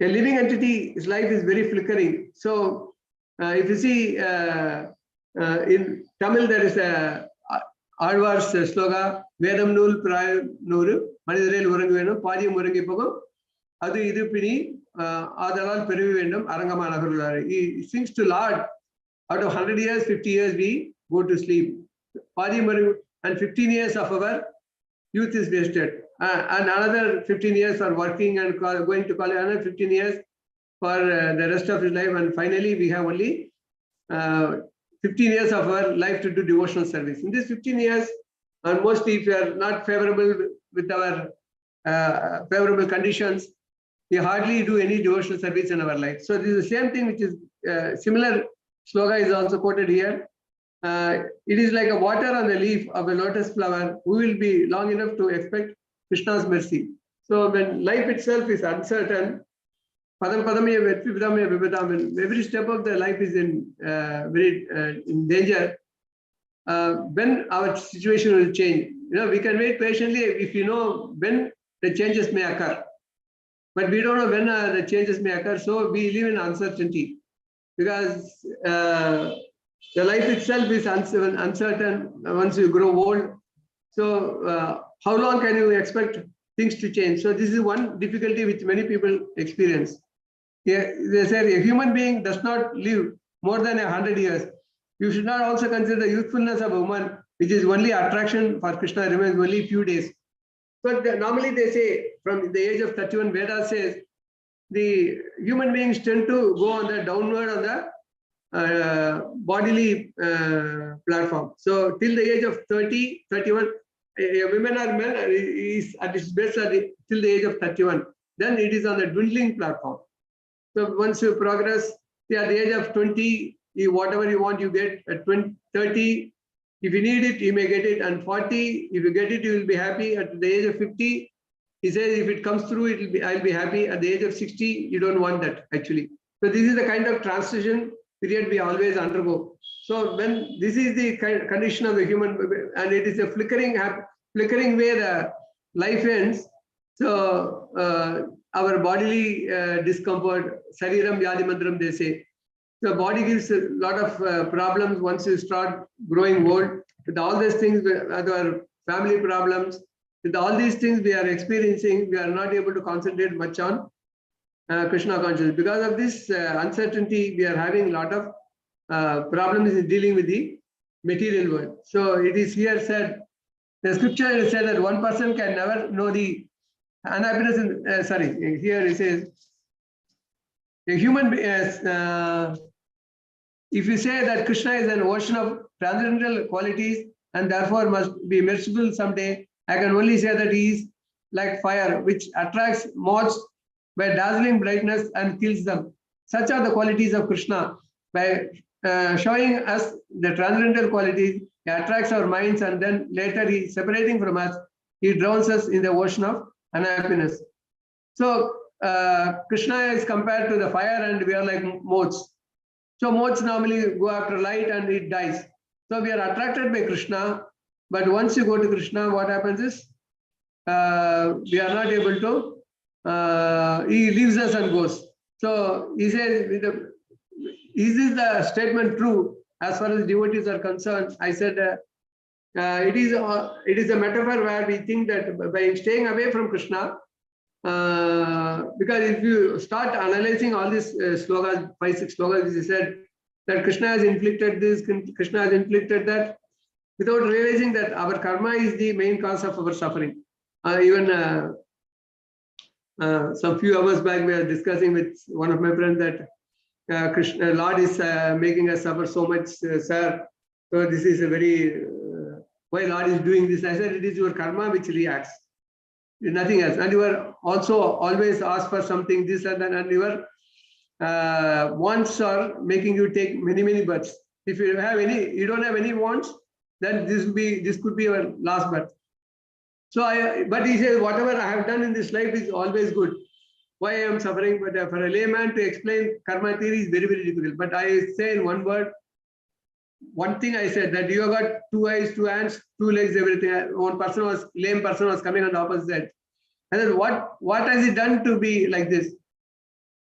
living entity, his life is very flickering. So if you see in Tamil, there is a Alvar's slogan, Vedam Nul Praya Nuru, Manidare Urangueno, Padi Murangipogo, Adu Idupini, Adalal Perivendum, Arangamana. He sings to Lord, out of 100 years, 50 years, we go to sleep. Padi Murangu, and 15 years of our youth is wasted. And another 15 years for working and going to college, another 15 years for the rest of his life. And finally, we have only 15 years of our life to do devotional service. In these 15 years, and mostly if we are not favorable with our favorable conditions, we hardly do any devotional service in our life. So this is the same thing, which is similar slogan is also quoted here. It is like a water on the leaf of a lotus flower who will be long enough to expect Krishna's mercy. So when life itself is uncertain, every step of the life is in in danger. When our situation will change, we can wait patiently if you know when the changes may occur, but we don't know when the changes may occur. So we live in uncertainty because the life itself is uncertain once you grow old. So how long can you expect things to change? So this is one difficulty which many people experience. Yeah, they say a human being does not live more than 100 years. You should not also consider the youthfulness of a woman, which is only attraction for Krishna remains only few days. So normally they say from the age of 31, Veda says the human beings tend to go on the downward on the bodily platform. So till the age of 30, 31, a woman or man is at its best till the age of 31. Then it is on the dwindling platform. So once you progress, at the age of 20, whatever you want, you get. At 20, 30, if you need it, you may get it. And 40, if you get it, you will be happy. At the age of 50, he says, if it comes through, I'll be happy. At the age of 60, you don't want that actually. So this is the kind of transition period we always undergo. So when this is the condition of the human, and it is a flickering way the life ends. So our bodily discomfort, Sariram Vyadi Mandram, they say. The body gives a lot of problems once you start growing old. With all these things, with our family problems, with all these things we are experiencing, we are not able to concentrate much on Krishna consciousness. Because of this uncertainty, we are having a lot of problems in dealing with the material world. So it is here said, the scripture said that one person can never know the unhappiness in, here it says, a human, if you say that Krishna is an ocean of transcendental qualities and therefore must be merciful someday, I can only say that he is like fire, which attracts moths by dazzling brightness and kills them. Such are the qualities of Krishna. By showing us the transcendental qualities, he attracts our minds, and then later he, separating from us, he drowns us in the ocean of unhappiness. So Krishna is compared to the fire, and we are like moths. So moths normally go after light and it dies. So we are attracted by Krishna, but once you go to Krishna, what happens is we are not able to, he leaves us and goes. So he says, is this the statement true as far as devotees are concerned? I said, it is a metaphor where we think that by staying away from Krishna, because if you start analyzing all these slogans, 5-6 slogans, he said that Krishna has inflicted this, Krishna has inflicted that, without realizing that our karma is the main cause of our suffering. Even some few hours back, we were discussing with one of my friends that Krishna, Lord is making us suffer so much, sir. So this is a very, why Lord is doing this? I said, it is your karma which reacts. Nothing else. And you are also always asked for something, this and that, and your wants are making you take many births. If you have any, you don't have any wants, then this could be your last birth. So but he says, whatever I have done in this life is always good. Why I am suffering? But for a layman to explain karma theory is very, very difficult. But I say in one word, one thing I said, that you have got 2 eyes, 2 hands, 2 legs, everything. One lame person was coming on the opposite side. I said, what has he done to be like this?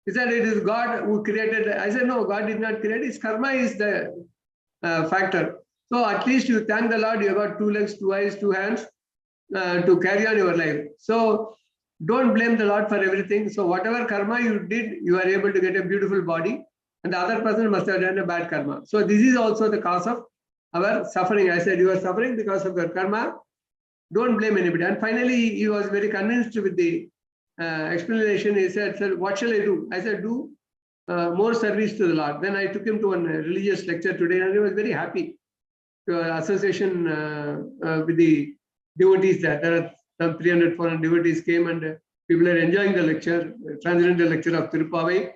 He said, it is God who created. I said, no, God did not create. His karma is the factor. So at least you thank the Lord, you have got 2 legs, 2 eyes, 2 hands to carry on your life. So don't blame the Lord for everything. So whatever karma you did, you are able to get a beautiful body, and the other person must have done a bad karma. So this is also the cause of our suffering. I said, you are suffering because of your karma. Don't blame anybody. And finally, he was very convinced with the explanation. He said, sir, what shall I do? I said, do more service to the Lord. Then I took him to one religious lecture today, and he was very happy. To association with the devotees there are some 300, 400 devotees came, and people are enjoying the lecture, transcendental lecture of Tirupavai.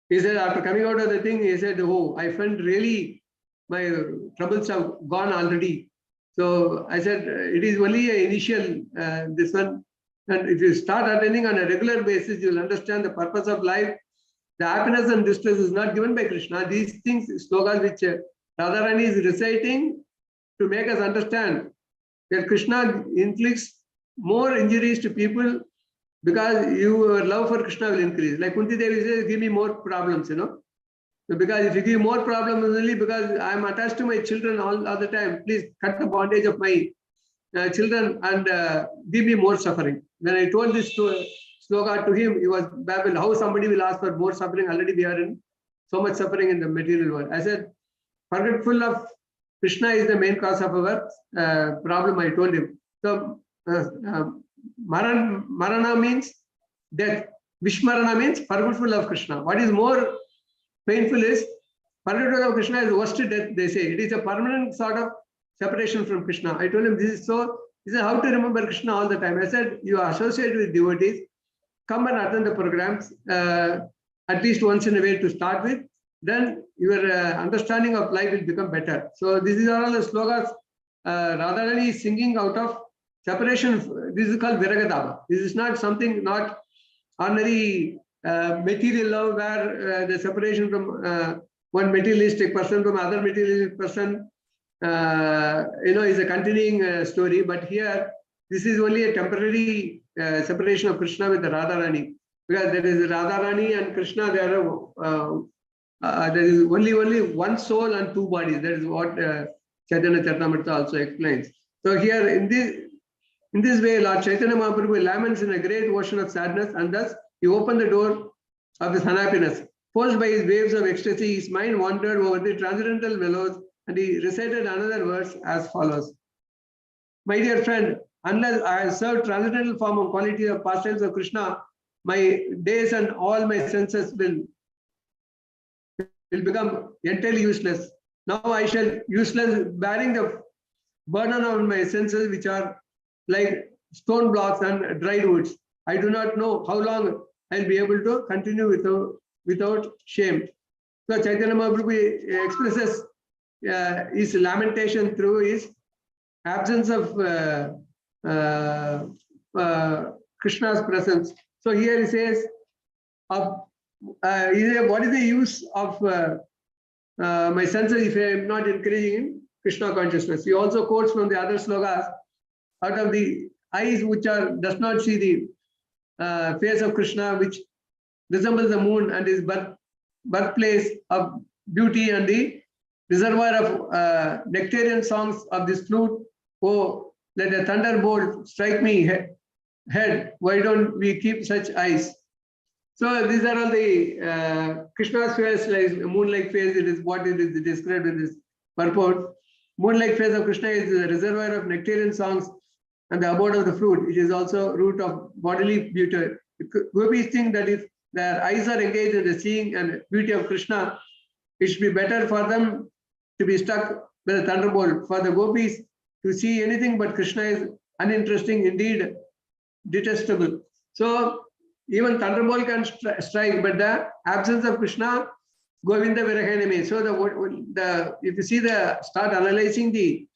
He said, after coming out of the thing, he said, oh, I felt really my troubles have gone already. So I said, it is only an initial, this one. And if you start attending on a regular basis, you'll understand the purpose of life. The happiness and distress is not given by Krishna. These things, slokas which Radharani is reciting to make us understand that Krishna inflicts more injuries to people because your love for Krishna will increase. Like Kunti Devi says, give me more problems, So because if you give more problems only because I am attached to my children all the time, please cut the bondage of my children and give me more suffering. When I told this sloka to him, he was baffled. How somebody will ask for more suffering? Already we are in so much suffering in the material world. I said, forgetful of Krishna is the main cause of our problem, I told him. So, Marana means death. Vishmarana means forgetful of Krishna. What is more painful is forgetful of Krishna is worst death, they say. It is a permanent sort of separation from Krishna. I told him this is so. He said, how to remember Krishna all the time? I said, you associate with devotees, come and attend the programs at least once in a way to start with. Then your understanding of life will become better. So this is all the slokas Radharani is singing out of separation. This is called Viragadava. This is not something, not ordinary material love where the separation from one materialistic person from other materialistic person is a continuing story. But here, this is only a temporary separation of Krishna with the Radharani. Because there is Radharani and Krishna, there is only one soul and 2 bodies. That is what Chaitanya Charitamrita also explains. So here in this way, Lord Chaitanya Mahaprabhu laments in a great ocean of sadness, and thus he opened the door of his unhappiness. Forced by his waves of ecstasy, his mind wandered over the transcendental mellows, and he recited another verse as follows. My dear friend, unless I have served transcendental form and quality of pastimes of Krishna, my days and all my senses will become entirely useless. Now I shall useless, bearing the burden on my senses, which are like stone blocks and dried woods. I do not know how long I'll be able to continue without shame. So Chaitanya Mahaprabhu expresses his lamentation through his absence of Krishna's presence. So here he says, what is the use of my senses if I am not encouraging in Krishna consciousness? He also quotes from the other slokas, out of the eyes which does not see the face of Krishna, which resembles the moon and is birthplace of beauty and the reservoir of nectarian songs of this flute. Oh, let a thunderbolt strike me head. Why don't we keep such eyes? So these are all the Krishna's face, like moon-like face. It is what it is described in this purport. Moon-like face of Krishna is the reservoir of nectarian songs and the abode of the fruit. It is also root of bodily beauty. Gopis think that if their eyes are engaged in the seeing and beauty of Krishna, it should be better for them to be struck by the thunderbolt. For the gopis, to see anything but Krishna is uninteresting, indeed detestable. So even thunderbolt can strike, but the absence of Krishna Govinda Virahaname. So if you see start analyzing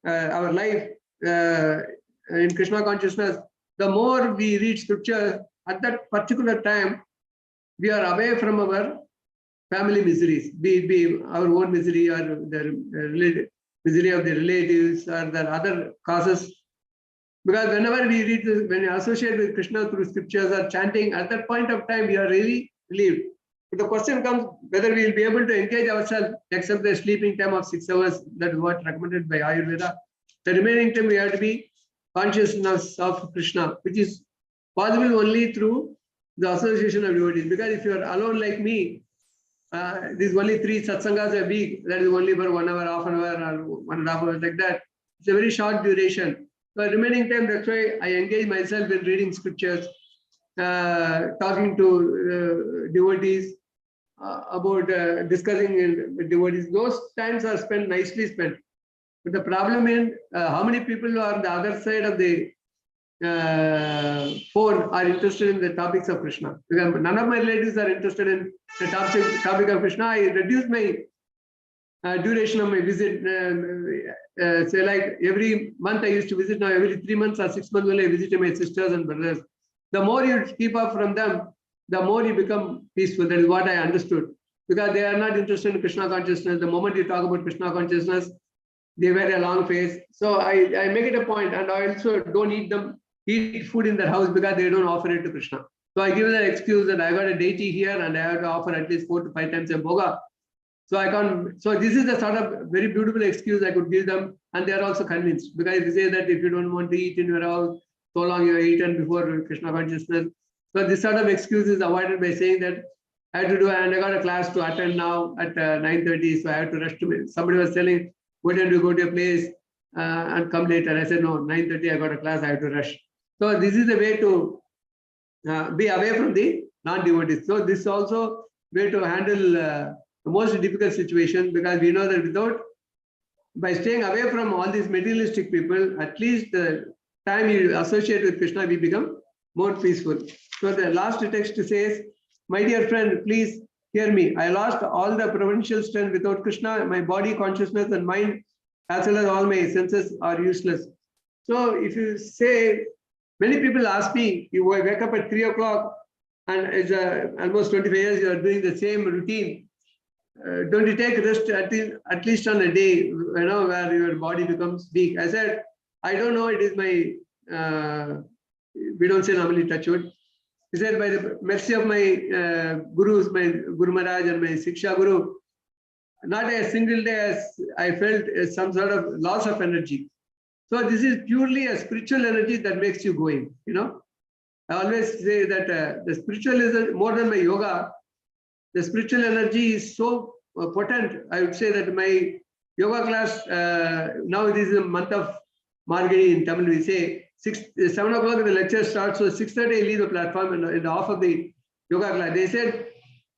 our life in Krishna consciousness, the more we read scripture, at that particular time, we are away from our family miseries, be our own misery or the misery of the relatives or the other causes. Because whenever we read this, when we associate with Krishna through scriptures or chanting, at that point of time, we are really relieved. But the question comes whether we will be able to engage ourselves, except the sleeping time of 6 hours, that is what recommended by Ayurveda. The remaining time we have to be consciousness of Krishna, which is possible only through the association of devotees. Because if you are alone like me, these only 3 satsangas a week, that is only for 1 hour, half an hour, or 1.5 hours, like that. It's a very short duration. So remaining time, that's why I engage myself in reading scriptures, talking to devotees, about discussing with devotees. Those times are nicely spent. But the problem is how many people are on the other side of the phone are interested in the topics of Krishna. Because none of my relatives are interested in the topic of Krishna. I reduced my duration of my visit. Say like every month I used to visit, now every 3 months or 6 months only I visit my sisters and brothers. The more you keep up from them, the more you become peaceful. That is what I understood. Because they are not interested in Krishna consciousness. The moment you talk about Krishna consciousness, they wear a long face. So I make it a point, and I also don't eat food in their house because they don't offer it to Krishna. So I give them an excuse that I got a deity here and I have to offer at least 4 to 5 times a bhoga. So I can't. So this is the sort of very beautiful excuse I could give them, and they are also convinced. Because they say that if you don't want to eat in your house, so long you have eaten before Krishna consciousness. So this sort of excuse is avoided by saying that I have to do, and I got a class to attend now at 9:30, so I have to rush to me. Somebody was telling, why don't you go to a place and come later? I said, no, 9:30, I got a class, I have to rush. So this is the way to be away from the non-devotees. So this is also way to handle the most difficult situation, because we know that by staying away from all these materialistic people, at least the time you associate with Krishna, we become more peaceful. So the last text says, my dear friend, please hear me. I lost all the provincial strength without Krishna. My body, consciousness, and mind, as well as all my senses, are useless. So if you say, many people ask me, you wake up at 3 o'clock and it's almost 25 years you are doing the same routine. Don't you take rest at least on a day, where your body becomes weak? I said, I don't know. It is my, we don't say normally touch wood. He said, by the mercy of my gurus, my Guru Maharaj and my Siksha Guru, not a single day I felt some sort of loss of energy. So this is purely a spiritual energy that makes you going, I always say that the spiritual is more than my yoga. The spiritual energy is so potent. I would say that my yoga class, now it is a month of Margari in Tamil, we say 7 o'clock the lecture starts, so 6:30 I leave the platform and in the off of the yoga class. They said,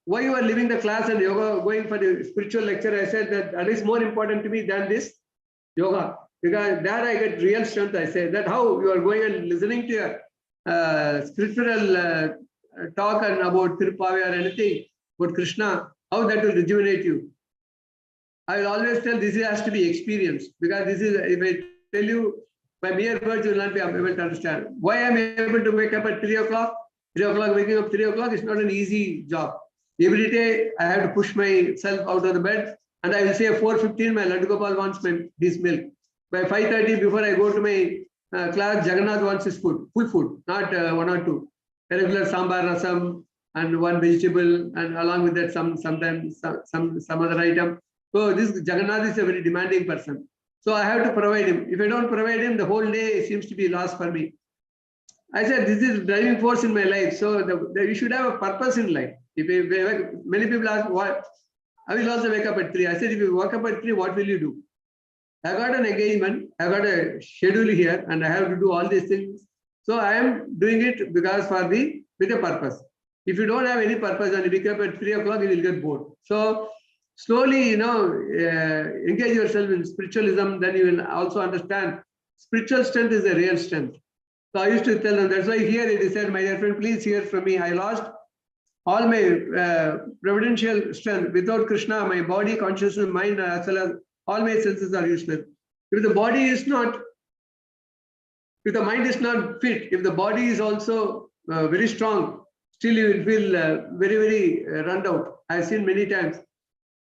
why you are leaving the class and yoga, going for the spiritual lecture? I said that is more important to me than this yoga, because there I get real strength. I say that how you are going and listening to a spiritual talk and about Tirupavi or anything, about Krishna, how that will rejuvenate you. I will always tell this has to be experienced, because this is, if I tell you by mere words, you will not be able to understand. Why I am able to wake up at 3 o'clock? 3 o'clock, waking up 3 o'clock is not an easy job. Every day I have to push myself out of the bed, and I will say 4:15, my Laddu Gopal wants this milk. By 5:30, before I go to my class, Jagannath wants his food, full food, not 1 or 2. A regular sambar, rasam, and 1 vegetable, and along with that sometimes some other item. So this Jagannath is a very demanding person. So I have to provide him. If I don't provide him, the whole day seems to be lost for me. I said, this is driving force in my life. So you should have a purpose in life. Many people ask, what? I will also wake up at 3. I said, if you wake up at 3, what will you do? I got an engagement. I got a schedule here, and I have to do all these things. So I am doing it because with a purpose. If you don't have any purpose and you wake up at 3 o'clock, you will get bored. So slowly, engage yourself in spiritualism, then you will also understand spiritual strength is a real strength. So I used to tell them, that's why here it is said, my dear friend, please hear from me. I lost all my providential strength. Without Krishna, my body, consciousness, mind, as well as all my senses are useless. If the body is not, if the mind is not fit, if the body is also very strong, still you will feel very, very run out. I've seen many times.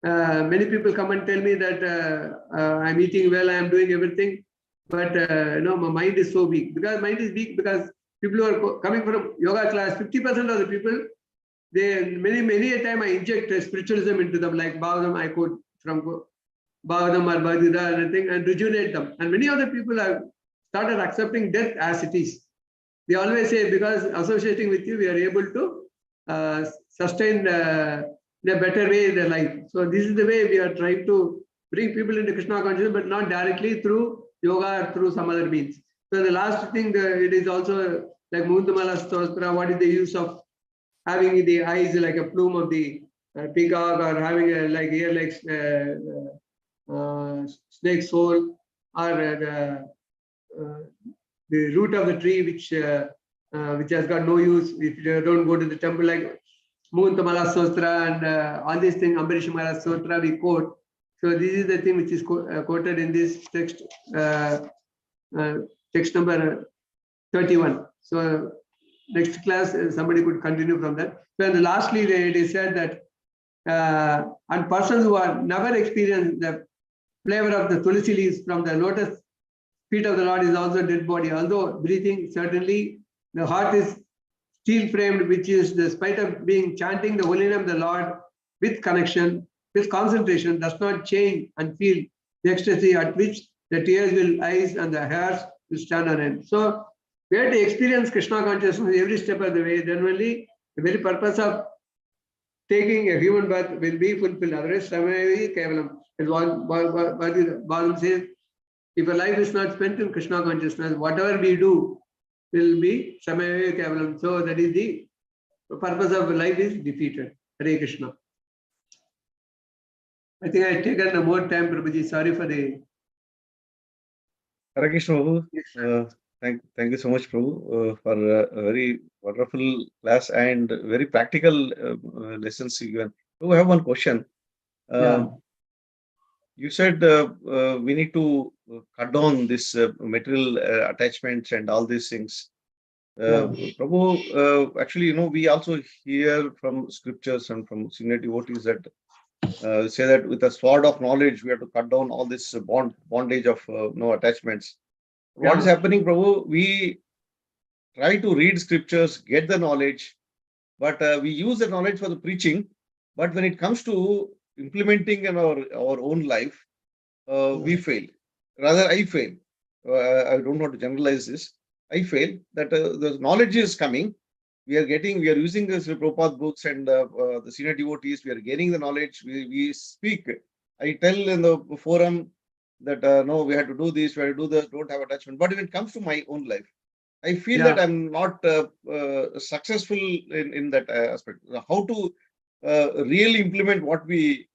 Many people come and tell me that I'm eating well, I'm doing everything, but my mind is so weak. Because mind is weak because people who are coming from yoga class, 50% of the people, they many a time I inject spiritualism into them, like Bhagavatam, I quote from Bhagavatam or Bhagavad Gita and anything, and rejuvenate them. And many other people have started accepting death as it is. They always say, because associating with you, we are able to sustain in a better way their life. So this is the way we are trying to bring people into Krishna consciousness, but not directly through yoga or through some other means. So the last thing, it is also like Muntamala Stostra, what is the use of having the eyes like a plume of the peacock, or having a like ear like snake soul, or the root of the tree which has got no use if you don't go to the temple, like Muntamala Stotra and all these things, Ambarish Maharaj Stotra we quote. So this is the thing which is quoted in this text, text number 31. So next class, somebody could continue from that. So and lastly, it is said that and persons who have never experienced the flavor of the tulsi leaves from the lotus feet of the Lord is also dead body. Although breathing, certainly the heart is steel framed, which is despite of being chanting the holy name of the Lord with connection, with concentration, does not change and feel the ecstasy at which the tears will eyes and the hairs will stand on end. So we have to experience Krishna consciousness every step of the way. Then only the very purpose of taking a human birth will be fulfilled. Otherwise, Samayavi Kevalam. As Bhagavatam says, if a life is not spent in Krishna consciousness, whatever we do will be Samayavi Kevalam. So that is the purpose of life is defeated. Hare Krishna. I think I have taken more time, Prabhuji. Sorry for the. Hare Krishna, Prabhu. Thank you so much, Prabhu, for a very wonderful class and very practical lessons given. Prabhu, I have one question. You said we need to cut down this material attachments and all these things. Prabhu, actually, we also hear from scriptures and from senior devotees that say that with a sword of knowledge, we have to cut down all this bondage of no attachments. What is happening, Prabhu? We try to read scriptures, get the knowledge, but we use the knowledge for the preaching. But when it comes to implementing in our own life, we fail. Rather, I fail. I don't want to generalize this. I fail that the knowledge is coming. We are using the Prabhupada books and the senior devotees. We are gaining the knowledge. We speak. I tell in the forum that no, we have to do this, we have to do that, don't have attachment. But when it comes to my own life, I feel that I'm not successful in that aspect. How to really implement what we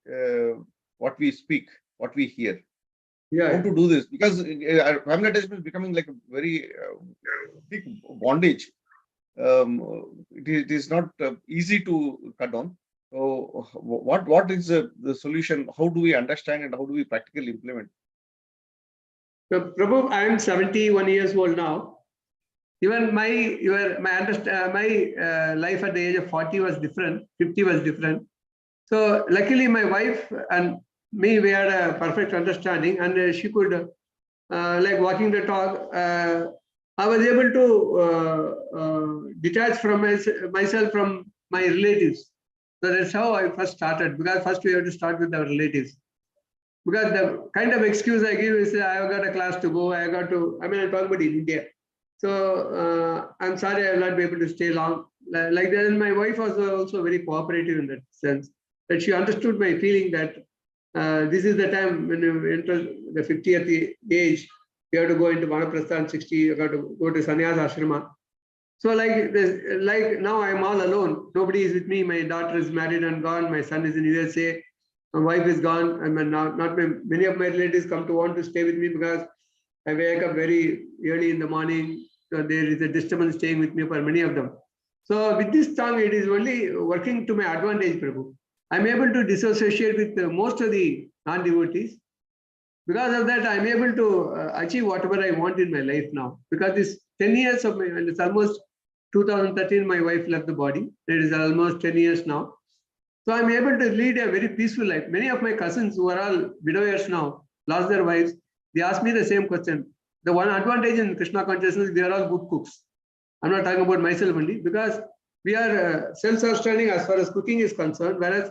speak, what we hear. How to do this? Because family attachment is becoming like a very big bondage. It is not easy to cut down. So what is the solution? How do we understand and how do we practically implement? So, Prabhu, I am 71 years old now. Even my life at the age of 40 was different, 50 was different. So luckily my wife and me, we had a perfect understanding, and she could, like walking the talk, I was able to detach from myself from my relatives. So that's how I first started, because first we have to start with our relatives. Because the kind of excuse I give is, I've got a class to go, I'm talking about in India. So I'm sorry I will not be able to stay long. Like that, and my wife was also very cooperative in that sense, that she understood my feeling that this is the time when you enter the 50th age, you have to go into Vanaprastha, 60, you have to go to Sannyasa Ashrama. So like this, like now I'm all alone. Nobody is with me. My daughter is married and gone. My son is in USA. My wife is gone. I mean, many of my relatives come to want to stay with me because I wake up very early in the morning. So there is a disturbance staying with me for many of them. So with this tongue, it is only working to my advantage, Prabhu. I'm able to dissociate with most of the non-devotees. Because of that, I'm able to achieve whatever I want in my life now. Because this 10 years of my, and it's almost 2013, my wife left the body. It is almost 10 years now. So I'm able to lead a very peaceful life. Many of my cousins who are all widowers now, lost their wives, they ask me the same question. The one advantage in Krishna consciousness, we are all good cooks. I'm not talking about myself only, because we are self-sustaining as far as cooking is concerned, whereas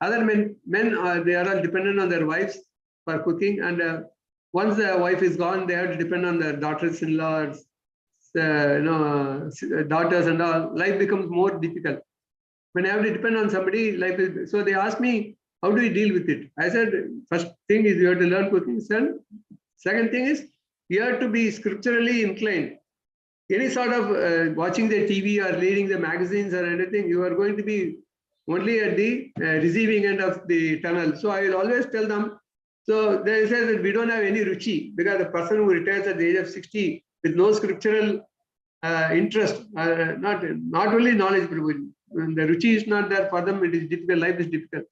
other men they are all dependent on their wives for cooking, and once the wife is gone, they have to depend on their daughters-in-law, daughters and all. Life becomes more difficult. When I have to depend on somebody, life is. So they asked me, how do we deal with it? I said, first thing is you have to learn cooking. Second thing is you have to be scripturally inclined. Any sort of watching the TV or reading the magazines or anything, you are going to be only at the receiving end of the tunnel. So I will always tell them. So they say that we don't have any ruchi, because the person who retires at the age of 60 with no scriptural interest, not only knowledge, when the ruchi is not there for them, it is difficult. Life is difficult.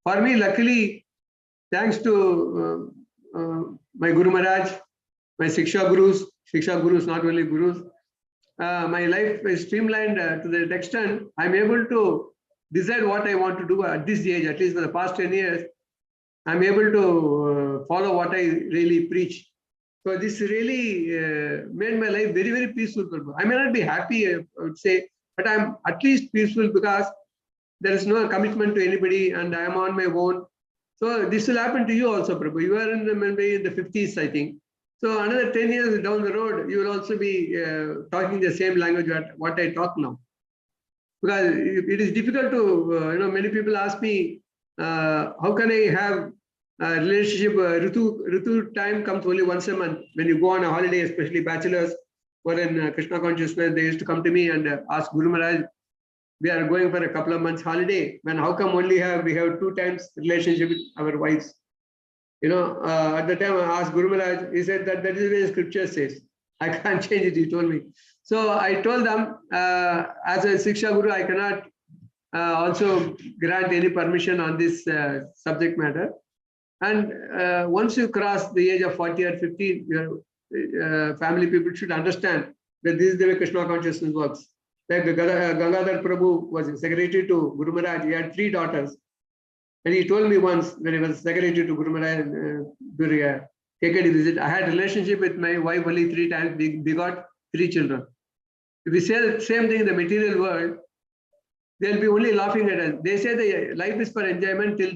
For me, luckily, thanks to my Guru Maharaj, my Shiksha Gurus, not only Gurus, my life is streamlined to that extent. I'm able to decide what I want to do at this age, at least for the past 10 years. I'm able to follow what I really preach. So this really made my life very, very peaceful. I may not be happy, I would say, but I'm at least peaceful because there is no commitment to anybody and I am on my own. So this will happen to you also, Prabhu. You are maybe in the 50s, I think. So another 10 years down the road, you will also be talking the same language what I talk now. Because it is difficult to, many people ask me, how can I have a relationship? Ritu time comes only once a month. When you go on a holiday, especially bachelors who are in Krishna consciousness, they used to come to me and ask Guru Maharaj, we are going for a couple of months holiday. Man, how come we have 2 times relationship with our wives? At the time I asked Guru Maharaj, he said that is the way scripture says. I can't change it, he told me. So I told them, as a Shiksha Guru, I cannot also grant any permission on this subject matter. And once you cross the age of 40 or 50, your family people should understand that this is the way Krishna consciousness works. Like Gangadhar Prabhu was secretary to Guru Maharaj. He had 3 daughters. And he told me once when he was secretary to Guru Maharaj during a KKD visit, I had a relationship with my wife only 3 times. We got 3 children. If we say the same thing in the material world, they'll be only laughing at us. They say the life is for enjoyment till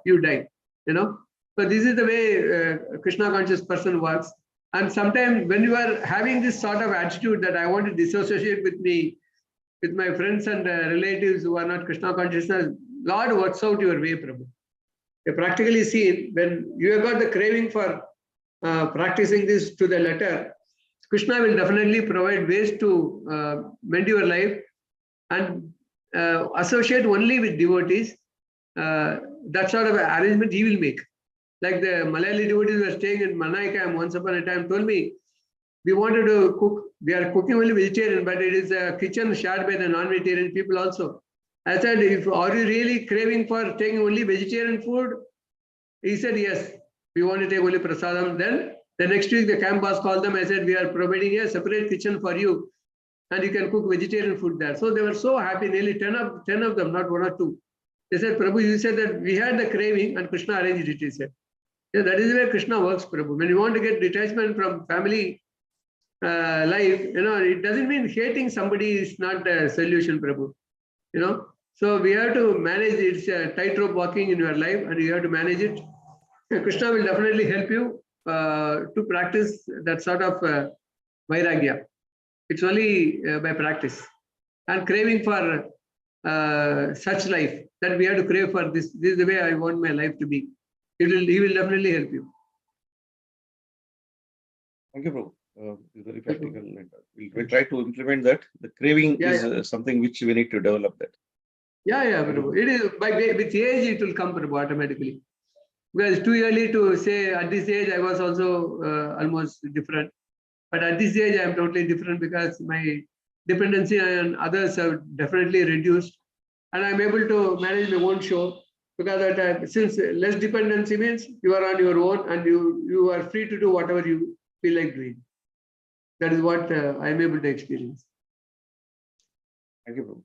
you die. So this is the way Krishna conscious person works. And sometimes when you are having this sort of attitude that I want to dissociate with my friends and relatives who are not Krishna consciousness, Lord works out your way, Prabhu. You practically seen when you have got the craving for practicing this to the letter, Krishna will definitely provide ways to mend your life and associate only with devotees. That sort of arrangement he will make. Like the Malayali devotees were staying in Manaikam once upon a time told me, we wanted to cook, we are cooking only vegetarian, but it is a kitchen shared by the non-vegetarian people also. I said, are you really craving for taking only vegetarian food? He said, yes, we want to take only prasadam. Then the next week the camp boss called them. I said, we are providing a separate kitchen for you and you can cook vegetarian food there. So they were so happy, nearly 10 of them, not 1 or 2. They said, Prabhu, you said that we had the craving and Krishna arranged it, he said. Yeah, that is the way Krishna works, Prabhu. When you want to get detachment from family life, it doesn't mean hating somebody is not a solution, Prabhu. So we have to manage it. It's a tightrope walking in your life and you have to manage it. Krishna will definitely help you to practice that sort of vairagya. It's only by practice. And craving for such life, that we have to crave for this. This is the way I want my life to be. He will definitely help you. Thank you, Prabhu. It's very practical. We'll try to implement that. The craving is something which we need to develop that. Yeah, Prabhu. It is with age it will come, Prabhu, automatically. Well, it's too early to say at this age I was also almost different. But at this age I am totally different because my dependency on others have definitely reduced. And I'm able to manage my own show because at since less dependency means you are on your own and you are free to do whatever you feel like doing. That is what I'm able to experience. Thank you,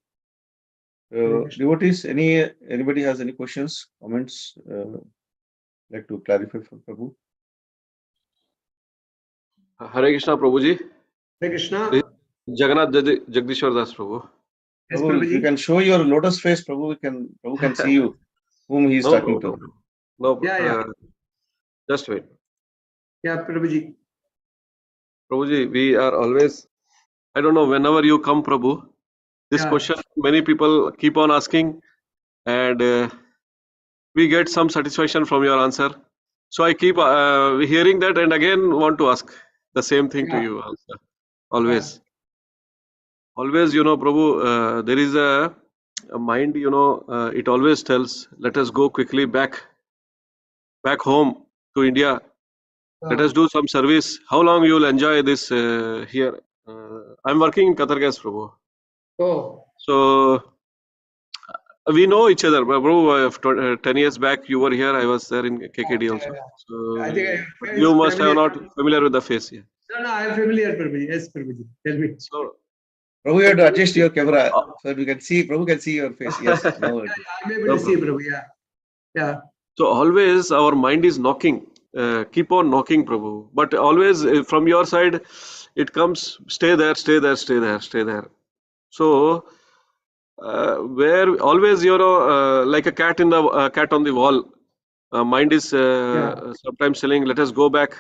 Prabhu. Devotees, anybody has any questions, comments, like to clarify for Prabhu? Hare Krishna, Prabhuji. Hare Krishna. Jagannath Jagdishwar Das, Prabhu. Yes, Prabhu, if you Prabhuji. can show your lotus face, Prabhu can see you, whom he is No talking problem. to. No, Yeah. just wait. Yeah, Prabhuji. Prabhuji, we are always, I don't know, whenever you come, Prabhu, this Yeah. question many people keep on asking, and we get some satisfaction from your answer. So I keep hearing that and again want to ask the same thing to Yeah. you also. Always. Always, Prabhu, there is a mind, it always tells, let us go quickly back home to India. Let us do some service. How long you will enjoy this here? I'm working in Qatar Gas, Prabhu. Oh. So we know each other, Prabhu. 10 years back, you were here. I was there in KKD also. So I think you must have not familiar with the face. Yeah. No, I am familiar, Prabhuji. Yes, Prabhuji. Tell me. So Prabhu, you have to adjust your camera so we can see. Prabhu can see your face. Yes. Now I'm able to see, Prabhu. Yeah. So always our mind is knocking, keep on knocking, Prabhu. But always from your side, it comes, stay there, stay there, stay there, stay there. So where always, like a cat cat on the wall, mind is sometimes saying, let us go back.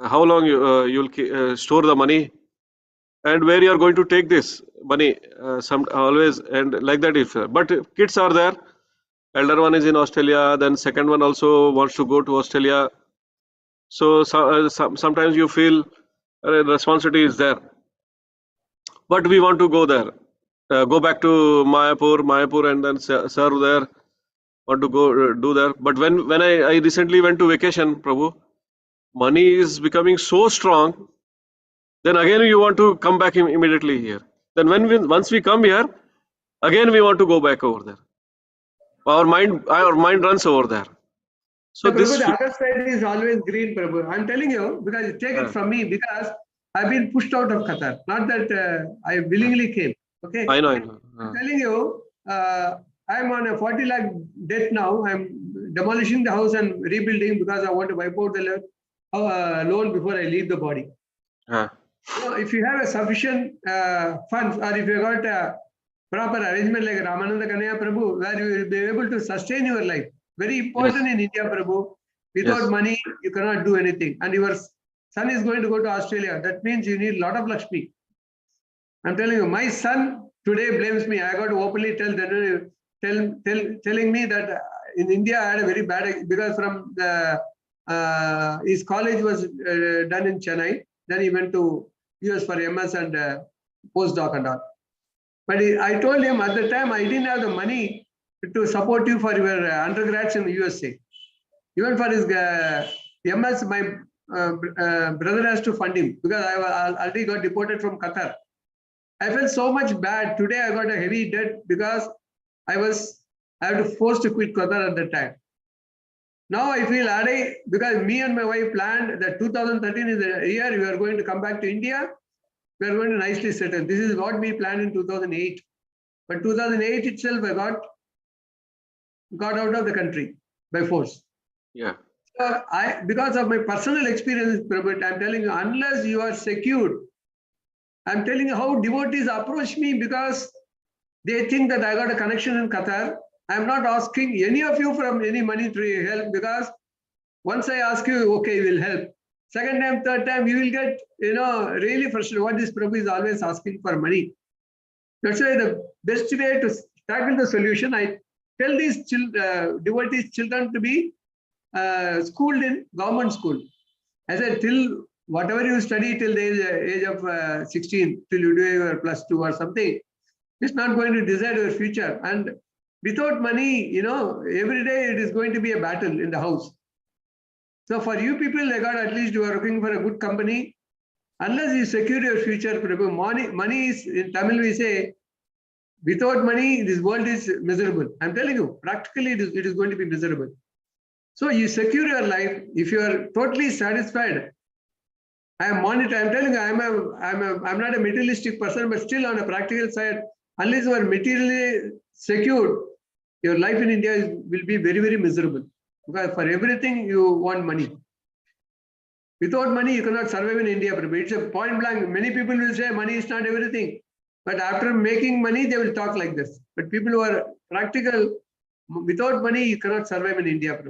How long you'll store the money, and where you are going to take this money? Some always and like that. But kids are there. Elder one is in Australia, then second one also wants to go to Australia. So sometimes you feel responsibility is there, but we want to go there, go back to Mayapur, and then serve there. Want to go do there. But when I recently went to vacation, Prabhu, money is becoming so strong. Then again you want to come back immediately here. Then once we come here, again we want to go back over there. Our mind runs over there. So Prabhu, this. the other side is always green, Prabhu. I'm telling you, because take it from me, because I've been pushed out of Qatar. Not that I willingly came. Okay. I know. I'm telling you, I'm on a 40 lakh debt now. I'm demolishing the house and rebuilding because I want to wipe out the loan before I leave the body. So if you have a sufficient funds, or if you got a proper arrangement like Ramananda Kanaya Prabhu, where you will be able to sustain your life. Very important in India, Prabhu. Without money, you cannot do anything. And your son is going to go to Australia. That means you need a lot of Lakshmi. I'm telling you, my son today blames me. I got to openly telling me that in India I had a very bad, because from the his college was done in Chennai. Then he went to US for MS and postdoc and all. But I told him at the time I didn't have the money to support you for your undergrads in the USA. Even for his MS, my brother has to fund him because I already got deported from Qatar. I felt so much bad. Today I got a heavy debt because I had to force to quit Qatar at that time. Now I feel, because me and my wife planned that 2013 is the year we are going to come back to India. We are going to nicely settle. This is what we planned in 2008. But 2008 itself, I got out of the country by force. Yeah. So because of my personal experience, Prabhu, I'm telling you, unless you are secured, I'm telling you how devotees approach me because they think that I got a connection in Qatar. I'm not asking any of you from any monetary help, because once I ask you, okay, we'll help. Second time, third time, you will get, really frustrated. What this Prabhu is always asking for money. That's why the best way to tackle the solution, I tell these devotees children to be schooled in government school. I said, till whatever you study till the age of 16, till you do your +2 or something, it's not going to decide your future. And without money, every day it is going to be a battle in the house. So for you people, at least you are looking for a good company Unless you secure your future, Prabhu, money is, in Tamil we say, without money, this world is miserable. I'm telling you, practically it is going to be miserable. So you secure your life. If you are totally satisfied, I'm telling you, I'm not a materialistic person, but still on a practical side, unless you are materially secured, your life in India will be very, very miserable. Because for everything you want money. Without money, you cannot survive in India. It's a point blank. Many people will say money is not everything. But after making money, they will talk like this. But people who are practical, without money, you cannot survive in India.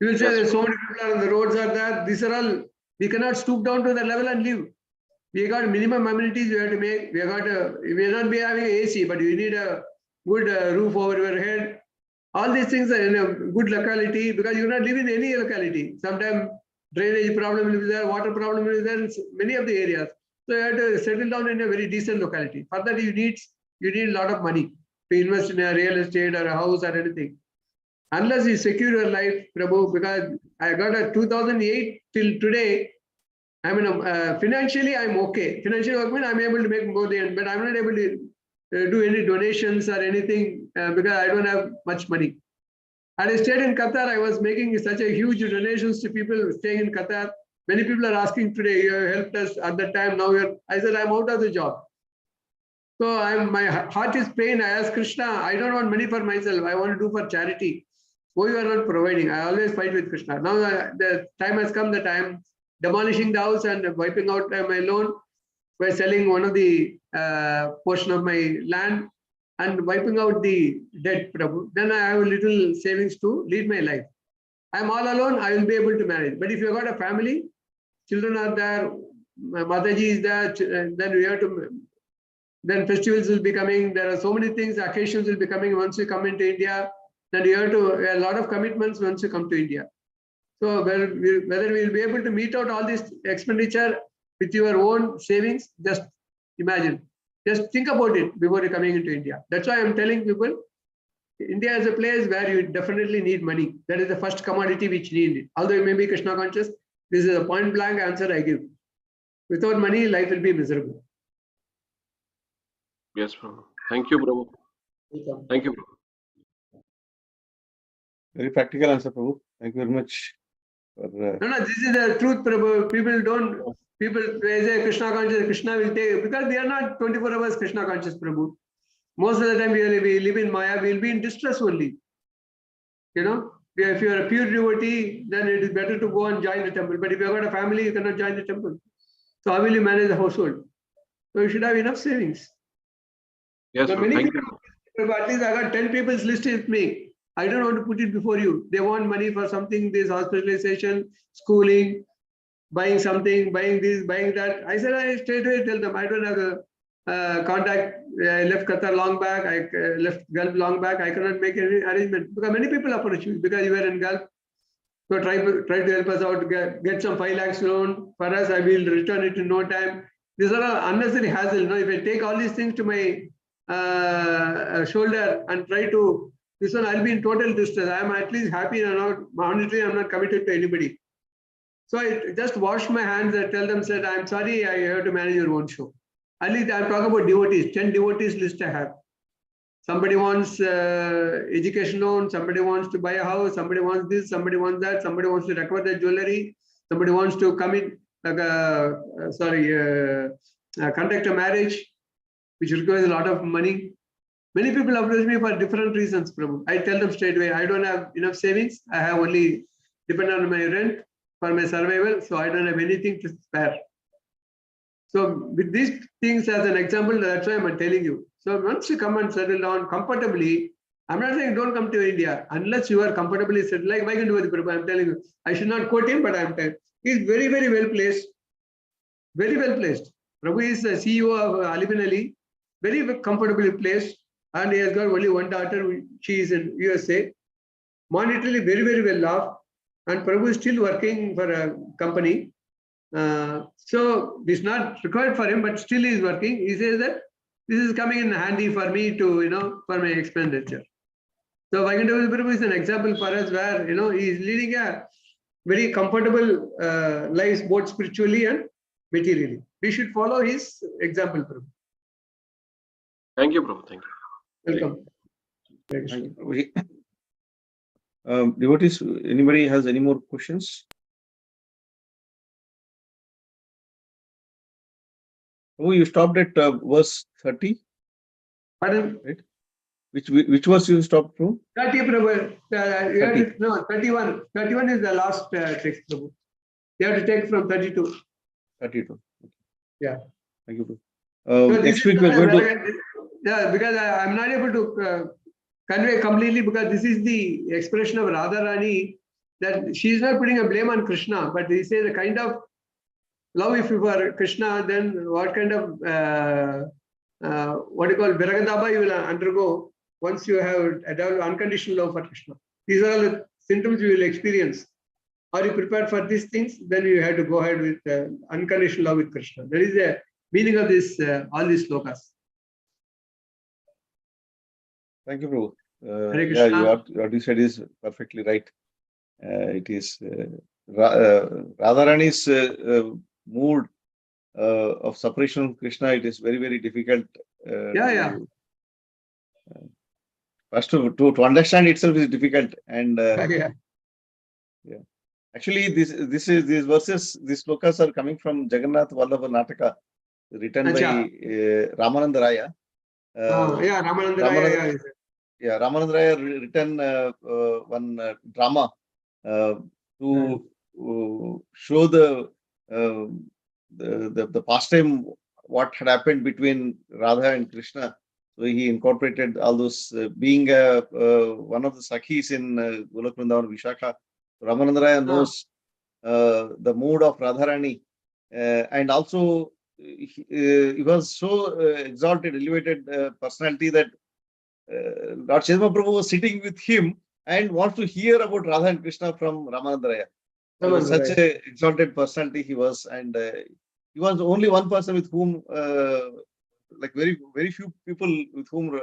You will say so many people on the roads are there. These are all, we cannot stoop down to the level and live. We got minimum amenities we have to make. We may not be having AC, but you need a good roof over your head. All these things are in a good locality because you cannot live in any locality. Sometimes drainage problem will be there, water problem will be there in many of the areas. So you have to settle down in a very decent locality. For that you need a lot of money to invest in a real estate or a house or anything. Unless you secure your life, Prabhu, because I got a 2008 till today, I mean, financially I'm okay. Financially I'm able to make more than, but I'm not able to do any donations or anything because I don't have much money. And I stayed in Qatar. I was making such a huge donations to people staying in Qatar. Many people are asking today, you helped us at that time. Now I said, I'm out of the job. So my heart is pain. I asked Krishna, I don't want money for myself. I want to do for charity. Why you are not providing? I always fight with Krishna. Now the time has come that I am demolishing the house and wiping out my loan by selling one of the portion of my land and wiping out the debt, Prabhu. Then I have a little savings to lead my life. I'm all alone, I will be able to manage. But if you've got a family, children are there, Mataji is there, then we have to, then festivals will be coming. There are so many things, occasions will be coming once you come into India. Then you have to, a lot of commitments once you come to India. So whether we will be able to meet out all this expenditure with your own savings, just imagine. Just think about it before you're coming into India. That's why I'm telling people, India is a place where you definitely need money. That is the first commodity which you need. Although you may be Krishna conscious, this is a point blank answer I give. Without money, life will be miserable. Yes, Prabhu. Thank you, Prabhu. Thank you, Prabhu. Very practical answer, Prabhu. Thank you very much. No, this is the truth, Prabhu. People say Krishna conscious, Krishna will take, because we are not 24 hours Krishna conscious, Prabhu. Most of the time we live in Maya, we will be in distress only. You know, if you are a pure devotee, then it is better to go and join the temple. But if you have got a family, you cannot join the temple. So how will you manage the household? So you should have enough savings. Yes, But many thank people, you. at least I got 10 people's list with me. I don't want to put it before you. They want money for something, this hospitalization, schooling, buying something, buying this, buying that. I said, I straight away tell them, I don't have the contact. I left Qatar long back. I left Gulf long back. I cannot make any arrangement because many people approach you because you were in Gulf. So try to help us out, get some 5 lakhs loan for us. I will return it in no time. These are all unnecessary hassle. No, if I take all these things to my shoulder and try to this one, I'll be in total distress. I am at least happy and honestly, I'm not committed to anybody. So I just wash my hands and tell them, said, I'm sorry, I have to manage your own show. At least I'm talking about devotees, 10 devotees list I have. Somebody wants education loan, somebody wants to buy a house, somebody wants this, somebody wants that, somebody wants to recover their jewelry, somebody wants to come in, conduct a marriage, which requires a lot of money. Many people approach me for different reasons, Prabhu. I tell them straight away, I don't have enough savings. I have only depend on my rent for my survival, so I don't have anything to spare. So with these things as an example, that's why I'm telling you. So once you come and settle down comfortably, I'm not saying don't come to India unless you are comfortably settled. Like I can do with Prabhu, I'm telling you. I should not quote him, but I'm telling you. He's very, very well placed. Very well placed. Prabhu is the CEO of Alibin Ali, very comfortably placed. And he has got only one daughter, she is in USA. Monetarily very, very well off. And Prabhu is still working for a company. So it's not required for him, but still he is working. He says that this is coming in handy for me to, for my expenditure. So Vaikuntha Prabhu is an example for us where, he is leading a very comfortable life, both spiritually and materially. We should follow his example, Prabhu. Thank you, Prabhu. Thank you. Welcome. Thank you, Prabhuji. Devotees, anybody has any more questions? Oh, you stopped at verse 30, Pardon? right? Which verse you stopped from? 30, Prabhu. You have 30. to, no, 31. 31 is the last text, Prabhu. You have to take from 32. 32. Yeah. Thank you. So Next week we're going to. Yeah, because I'm not able to convey completely, because this is the expression of Radharani, that she is not putting a blame on Krishna, but he says a kind of love if you were Krishna, then what kind of what you call Viragadaba you will undergo once you have developed unconditional love for Krishna. These are all the symptoms you will experience. Are you prepared for these things? Then you have to go ahead with unconditional love with Krishna. That is the meaning of this all these slokas. Thank you, Prabhu. Hare Yeah, Krishna. what you said is perfectly right. It is Radharani's mood of separation from Krishna. It is very, very difficult. First, to understand itself is difficult, and actually, these verses, these slokas are coming from Jagannath Vallabha Nataka, written by Ramananda Raya. Ramananda Raya. Yeah, Ramananda Raya written one drama to show the pastime, what had happened between Radha and Krishna. So he incorporated all those, being one of the Sakhis in Golok Vrindavan Vishakha. Ramananda Raya knows the mood of Radharani, and also he was so exalted, elevated personality that Lord Chaitanya Prabhu was sitting with him and wants to hear about Radha and Krishna from Ramananda Raya. So such a exalted personality he was, and he was only one person with whom, like very few people with whom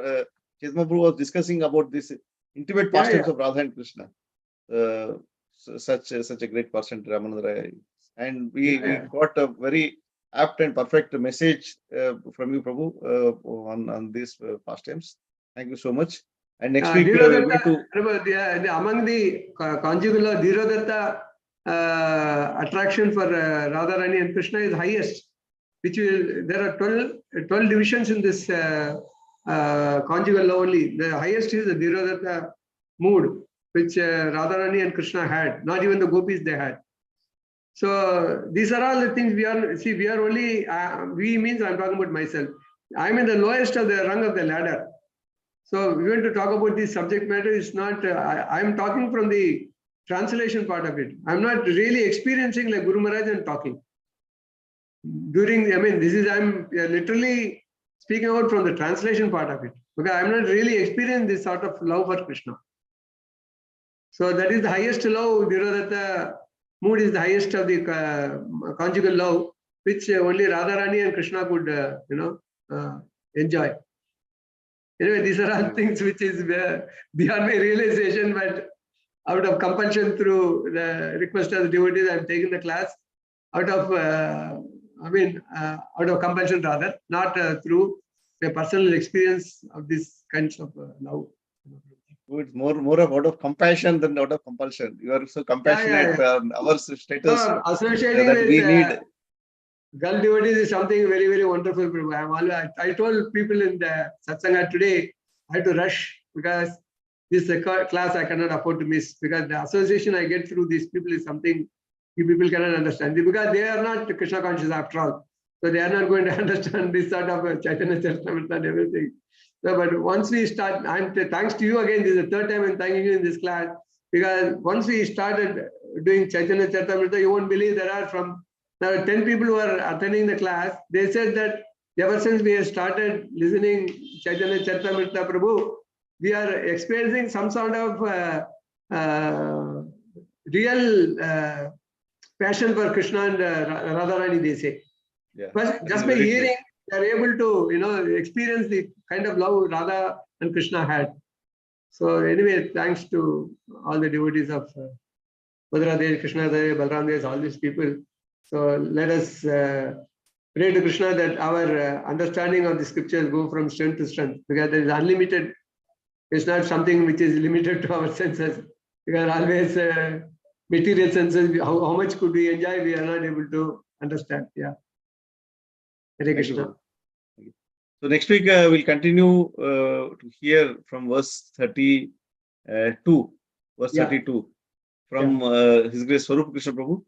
Chaitanya Prabhu was discussing about this intimate pastimes of Radha and Krishna. Such a great person, Ramananda Raya. And we got a very apt and perfect message from you, Prabhu, on these pastimes. Thank you so much. And next week we are going to among the conjugal love, Dhiradatta attraction for Radharani and Krishna is highest. Which will, there are 12 divisions in this conjugal love only. The highest is the Dhiradatta mood, which Radharani and Krishna had. Not even the gopis they had. So these are all the things we are. See, we are only. We means I'm talking about myself. I'm in the lowest of the rung of the ladder. So we want to talk about this subject matter. Is not. I'm talking from the translation part of it. I'm not really experiencing like Guru Maharaj and talking. I'm literally speaking out from the translation part of it, because I'm not really experiencing this sort of love for Krishna. So that is the highest love. Dhiradatta mood is the highest of the conjugal love, which only Radharani and Krishna could, enjoy. Anyway, these are all things which is beyond my realization, but out of compulsion through the request of the devotees, I'm taking the class out of, out of compulsion rather, not through a personal experience of these kinds of love. It's more out of compassion than out of compulsion. You are so compassionate. Our status associating that with we need. girl devotees is something very, very wonderful. I told people in the satsanga today, I had to rush because this class I cannot afford to miss, because the association I get through these people is something you people cannot understand, because they are not Krishna conscious after all. So they are not going to understand this sort of Chaitanya Charitamrita and everything. So, but once we start, thanks to you again, this is the third time I'm thanking you in this class, because once we started doing Chaitanya Charitamrita, you won't believe there are 10 people who are attending the class. They said that ever since we have started listening Chaitanya Charitamrita, Prabhu, we are experiencing some sort of real passion for Krishna and Radharani, they say. Yeah. But just by hearing, they are able to, experience the kind of love Radha and Krishna had. So anyway, thanks to all the devotees of Madhya Lila, Krishna Desh, Balaram Desh, all these people. So let us pray to Krishna that our understanding of the scriptures go from strength to strength, because there is unlimited. It's not something which is limited to our senses. Because always material senses, how much could we enjoy, we are not able to understand. Yeah. Hare Thank you, Krishna. Prabhu. Thank you. So next week we'll continue to hear from verse 32. Verse Yeah. 32 from His Grace Swarup Krishna Prabhu.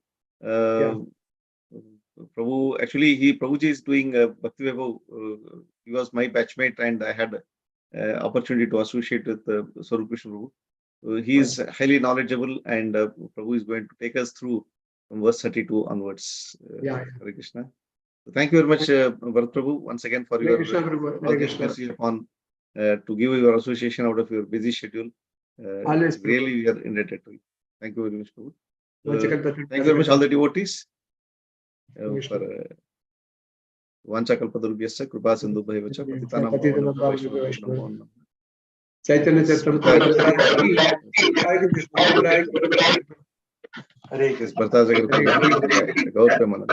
Prabhu, actually, Prabhuji is doing Bhakti Vaibhav. He was my batchmate, and I had opportunity to associate with Swarup Krishna Prabhu. He is highly knowledgeable, and Prabhu is going to take us through from verse 32 onwards. Hare Krishna. So thank you very much, Bharat Prabhu, once again for Hare your Krishna, Prabhu. Hare Krishna. mercy upon to give your association out of your busy schedule. Always, really, we are indebted to you. Thank you very much, Prabhu. Thank you Hare very much, all the devotees. Krishna. Vanchakalpadurubhyasya kripa sindhu bhaivacha patitanam pavanabhyo vaishnavabhyo namo namaha. Chaitanya Charitamrita. Hare Krishna. Bharatajagar Prabhu. Gaur Premanand.